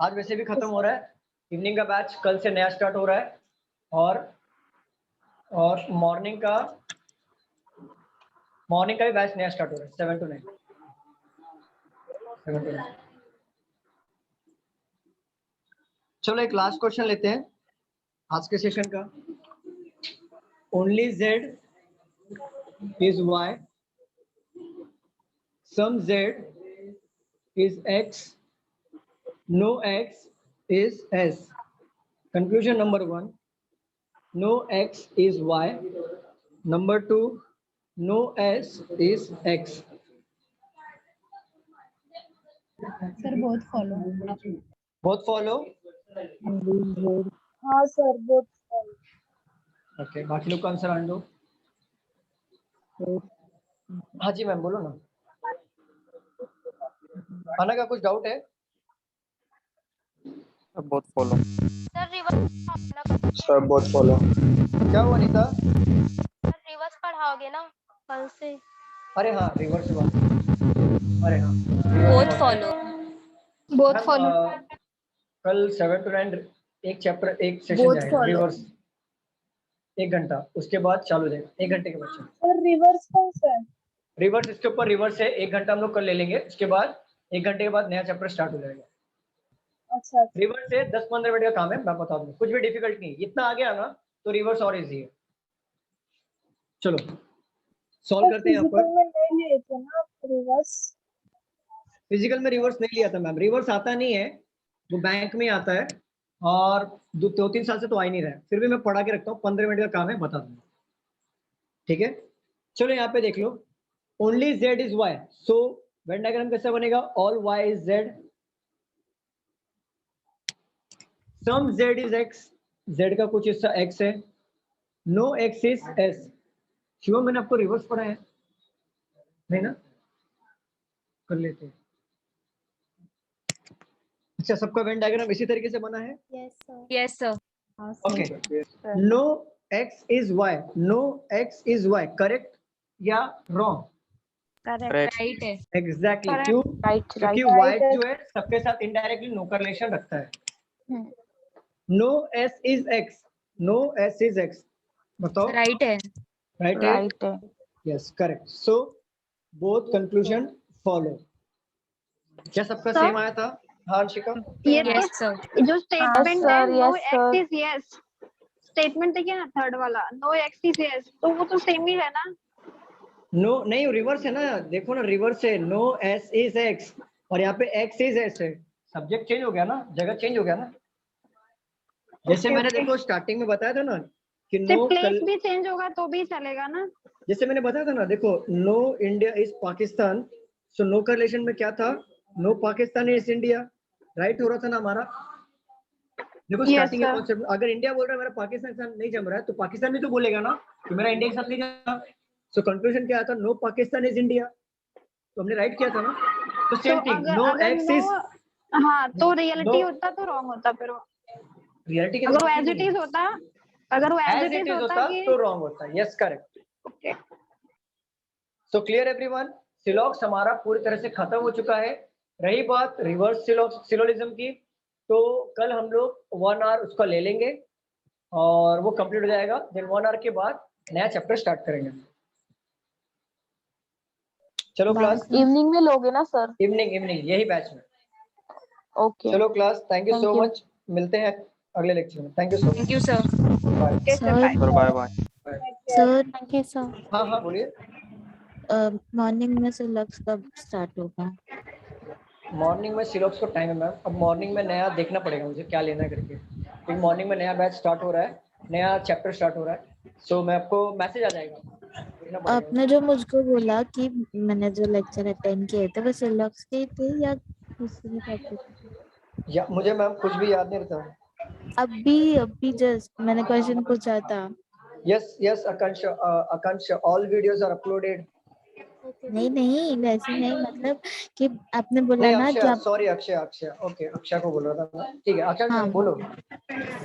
आज वैसे भी खत्म हो रहा है इवनिंग का बैच, कल से नया स्टार्ट हो रहा है। और मॉर्निंग का भी बैच नया स्टार्ट हो रहा है 7 to 9। चलो एक लास्ट क्वेश्चन लेते हैं आज के सेशन का। Only Z is Y, some Z is X, no X is S. Conclusion number 1, no x is y. Number 2, no s is x. Sir बहुत फॉलो। Both follow? हाँ सर बोथ फॉलो। ओके, बाकी लोग का आंसर आने दो। हाँ जी मैम बोलो ना। अना का कुछ डाउट है? बहुत फॉलो। सर बहुत फॉलो। क्या हुआ अनीता? रिवर्स पढ़ाओगे ना कल से? अरे हाँ रिवर्स हुआ। अरे हाँ बोथ फॉलो। Both follow. कल 7 to 9 एक चैप्टर एक सेशन जाएगा रिवर्स, 1 घंटा, उसके बाद चालू हो जाएगा 1 घंटे के बाद। सर रिवर्स कौन सा है? रिवर्स इसके ऊपर रिवर्स है, 1 घंटा हम लोग कल ले लेंगे, उसके बाद 1 घंटे के बाद नया चैप्टर स्टार्ट हो जाएगा। अच्छा रिवर्स से 10-15 मिनट का काम है, मैं बता दूं, कुछ भी डिफिकल्ट नहीं। इतना आ गया ना तो रिवर्स और इजी है। चलो सॉल्व करते हैं यहाँ पर। फिजिकल में नहीं लिए थे ना रिवर्स? फिजिकल में रिवर्स नहीं लिया था मैम, रिवर्स आता नहीं है, वो बैंक में आता है और 2-3 साल से तो आ ही नहीं रहा है। फिर भी मैं पढ़ा के रखता हूँ, 15 मिनट का काम है, बता दूंगा। ठीक है चलो यहाँ पे देख लो, only Z is Y. So Venn diagram कैसा बनेगा? All Y is Z, some Z is X, Z का कुछ हिस्सा एक्स है, no X is S. Shivam मैंने आपको रिवर्स पढ़ा है नहीं ना? कर लेते हैं। अच्छा सबका वेन डायग्राम इसी तरीके से बना है? Yes sir. Okay, no X is Y, no X is Y, correct या रॉन्ग? करेक्ट राइट है। एग्जैक्टली क्यों? क्योंकि वाई जो है सबके साथ इनडायरेक्टली नो करलेशन रखता है। No S is X, no S is X, बताओ राइट है। राइट है? Yes correct. So both conclusion follow. क्या सबका सेम आया था? हाँ शिका? Yes sir. जो स्टेटमेंट है no X is S, statement देखिए ना थर्ड वाला, नो एक्स इज यस, तो वो तो सेम ही है ना? नो नहीं रिवर्स है ना, देखो ना रिवर्स है, नो एस इज एक्स और यहाँ पे एक्स इज एस है। सब्जेक्ट चेंज हो गया ना, जगह चेंज हो गया ना। जैसे मैंने देखो स्टार्टिंग में बताया था ना कि नो प्लेस भी चेंज होगा तो भी चलेगा ना। जैसे मैंने बताया था ना, देखो no India is Pakistan, so no का रिलेशन में क्या था? No Pakistan is India, right हो रहा था ना हमारा। देखो Yes, स्टार्टिंग sir. कॉन्सेप्ट, अगर इंडिया बोल रहा है मेरा पाकिस्तान के साथ नहीं जम रहा है तो पाकिस्तान भी तो बोलेगा ना कि मेरा इंडिया के साथ नहीं जम। सो कंक्लूजन क्या था, नो पाकिस्तान इज इंडिया, तो हमने राइट किया था ना। तो सेम तो थिंग, अगर नो अगर एक्स नो, इज, हाँ तो रियलिटी नो होता तो रॉन्ग होता फिर वो। रियलिटी के अगर वो एज इट इज होता, अगर वो एज इट इज होता कि तो रॉन्ग होता। Yes correct. Okay. So clear everyone, सिलॉक्स हमारा पूरी तरह से खत्म हो चुका है। रही बात रिवर्स सिलोजिज्म की, तो कल हम लोग 1 आवर उसका ले लेंगे और वो कंप्लीट हो जाएगा। देन 1 आवर के बाद नया चैप्टर स्टार्ट करेंगे। चलो क्लास, इवनिंग में लोगे ना सर? इवनिंग यही बैच में। ओके चलो class, thank you so you. Much, मिलते हैं अगले लेक्चर में। Thank you so much. Thank you sir. Bye sir bye bye. Sir thank you sir. हाँ हाँ बोलिए। मॉर्निंग में से लक्ष्य कब स्टार्ट होगा? मॉर्निंग में सिलॉक्स को टाइम है मैम, अब मॉर्निंग में नया देखना पड़ेगा मुझे क्या लेना है करके, क्योंकि मॉर्निंग में नया बैच स्टार्ट हो रहा है, नया चैप्टर स्टार्ट हो रहा है। सो मैं आपको मैसेज आ जाएगा, देखना पड़ेगा। आपने जो मुझको बोला कि मैंने जो लेक्चर अटेंड किए थे वो सिलॉक्स के थे या दूसरे टॉपिक? या मुझे मैम कुछ भी याद नहीं रहता। अभी जस्ट मैंने क्वेश्चन पूछा था। Yes Akanksh, all videos are uploaded. नहीं वैसे नहीं, मतलब कि आपने बोला नहीं ना कि अक्षय, आप, सॉरी अक्षय, ओके अक्षय को बोल रहा था मैं। ठीक है आकांक्ष हाँ बोलो।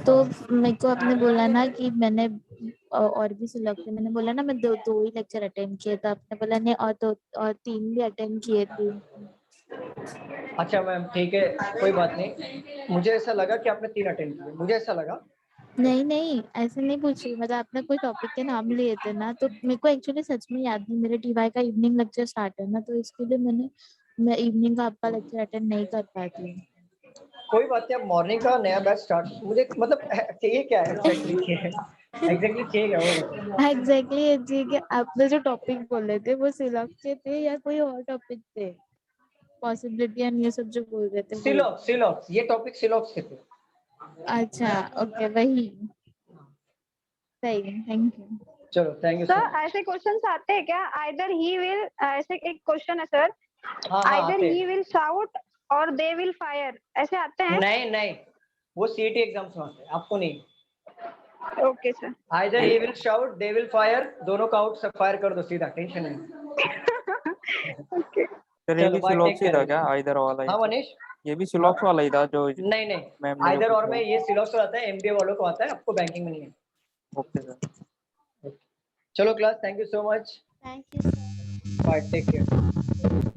तो मेरे को आपने बोला ना कि मैंने और भी सिलेक्ट, मैंने बोला ना मैं दो ही लेक्चर अटेंड किए, तो आपने बोला नहीं और 3 भी अटेंड किए थे। अच्छा मैम ठीक है, कोई बात नहीं, मुझे ऐसा लगा कि आपने 3 अटेंड किए, मुझे ऐसा लगा। नहीं ऐसे नहीं पूछ रही, मतलब आपने कोई टॉपिक के नाम लिए थे ना, तो मेरे को एक्चुअली सच में याद नहीं, मेरे टीवाई का इवनिंग लेक्चर स्टार्ट है ना, तो इसके लिए मैं इवनिंग का आपका लेक्चर अटेंड नहीं कर पाती हूँ। कोई बात नहीं, अब मॉर्निंग का नया बैच स्टार्ट, मुझे मतलब चाहिए क्या है एग्जैक्टली चाहिए क्या वो? एग्जैक्टली ये जी कि आपने जो टॉपिक बोले थे वो सिलॉक्स के थे या कोई और टॉपिक थे? पॉसिबिलिटी एंड ये सब जो बोल रहे थे वो? सिलॉक्स ये टॉपिक सिलॉक्स के थे। अच्छा ओके वही सही है, थैंक यू। चलो थैंक यू सर ऐसे क्वेश्चंस आते हैं क्या? आइदर ही विल, ऐसे एक क्वेश्चन है sir, either he will shout और दे विल फायर, ऐसे आते हैं? नहीं वो सीईटी एग्जाम्स में आते हैं, आपको नहीं। Okay sir. Either he will shout they will fire, दोनों का आउट सब फायर कर दो सीधा, टेंशन नहीं। सर ये भी सिलॉक्स ही था क्या, आइदर वाला ही? हाँ मनीष, ये भी सिलॉक्स वाला ही था जो नहीं मैम ने आइदर और में ये सिलॉक्स वाला आता है, एमबीए वालों को आता है, आपको बैंकिंग में नहीं है। Okay sir. चलो class, thank you so much, thank you bye, take care.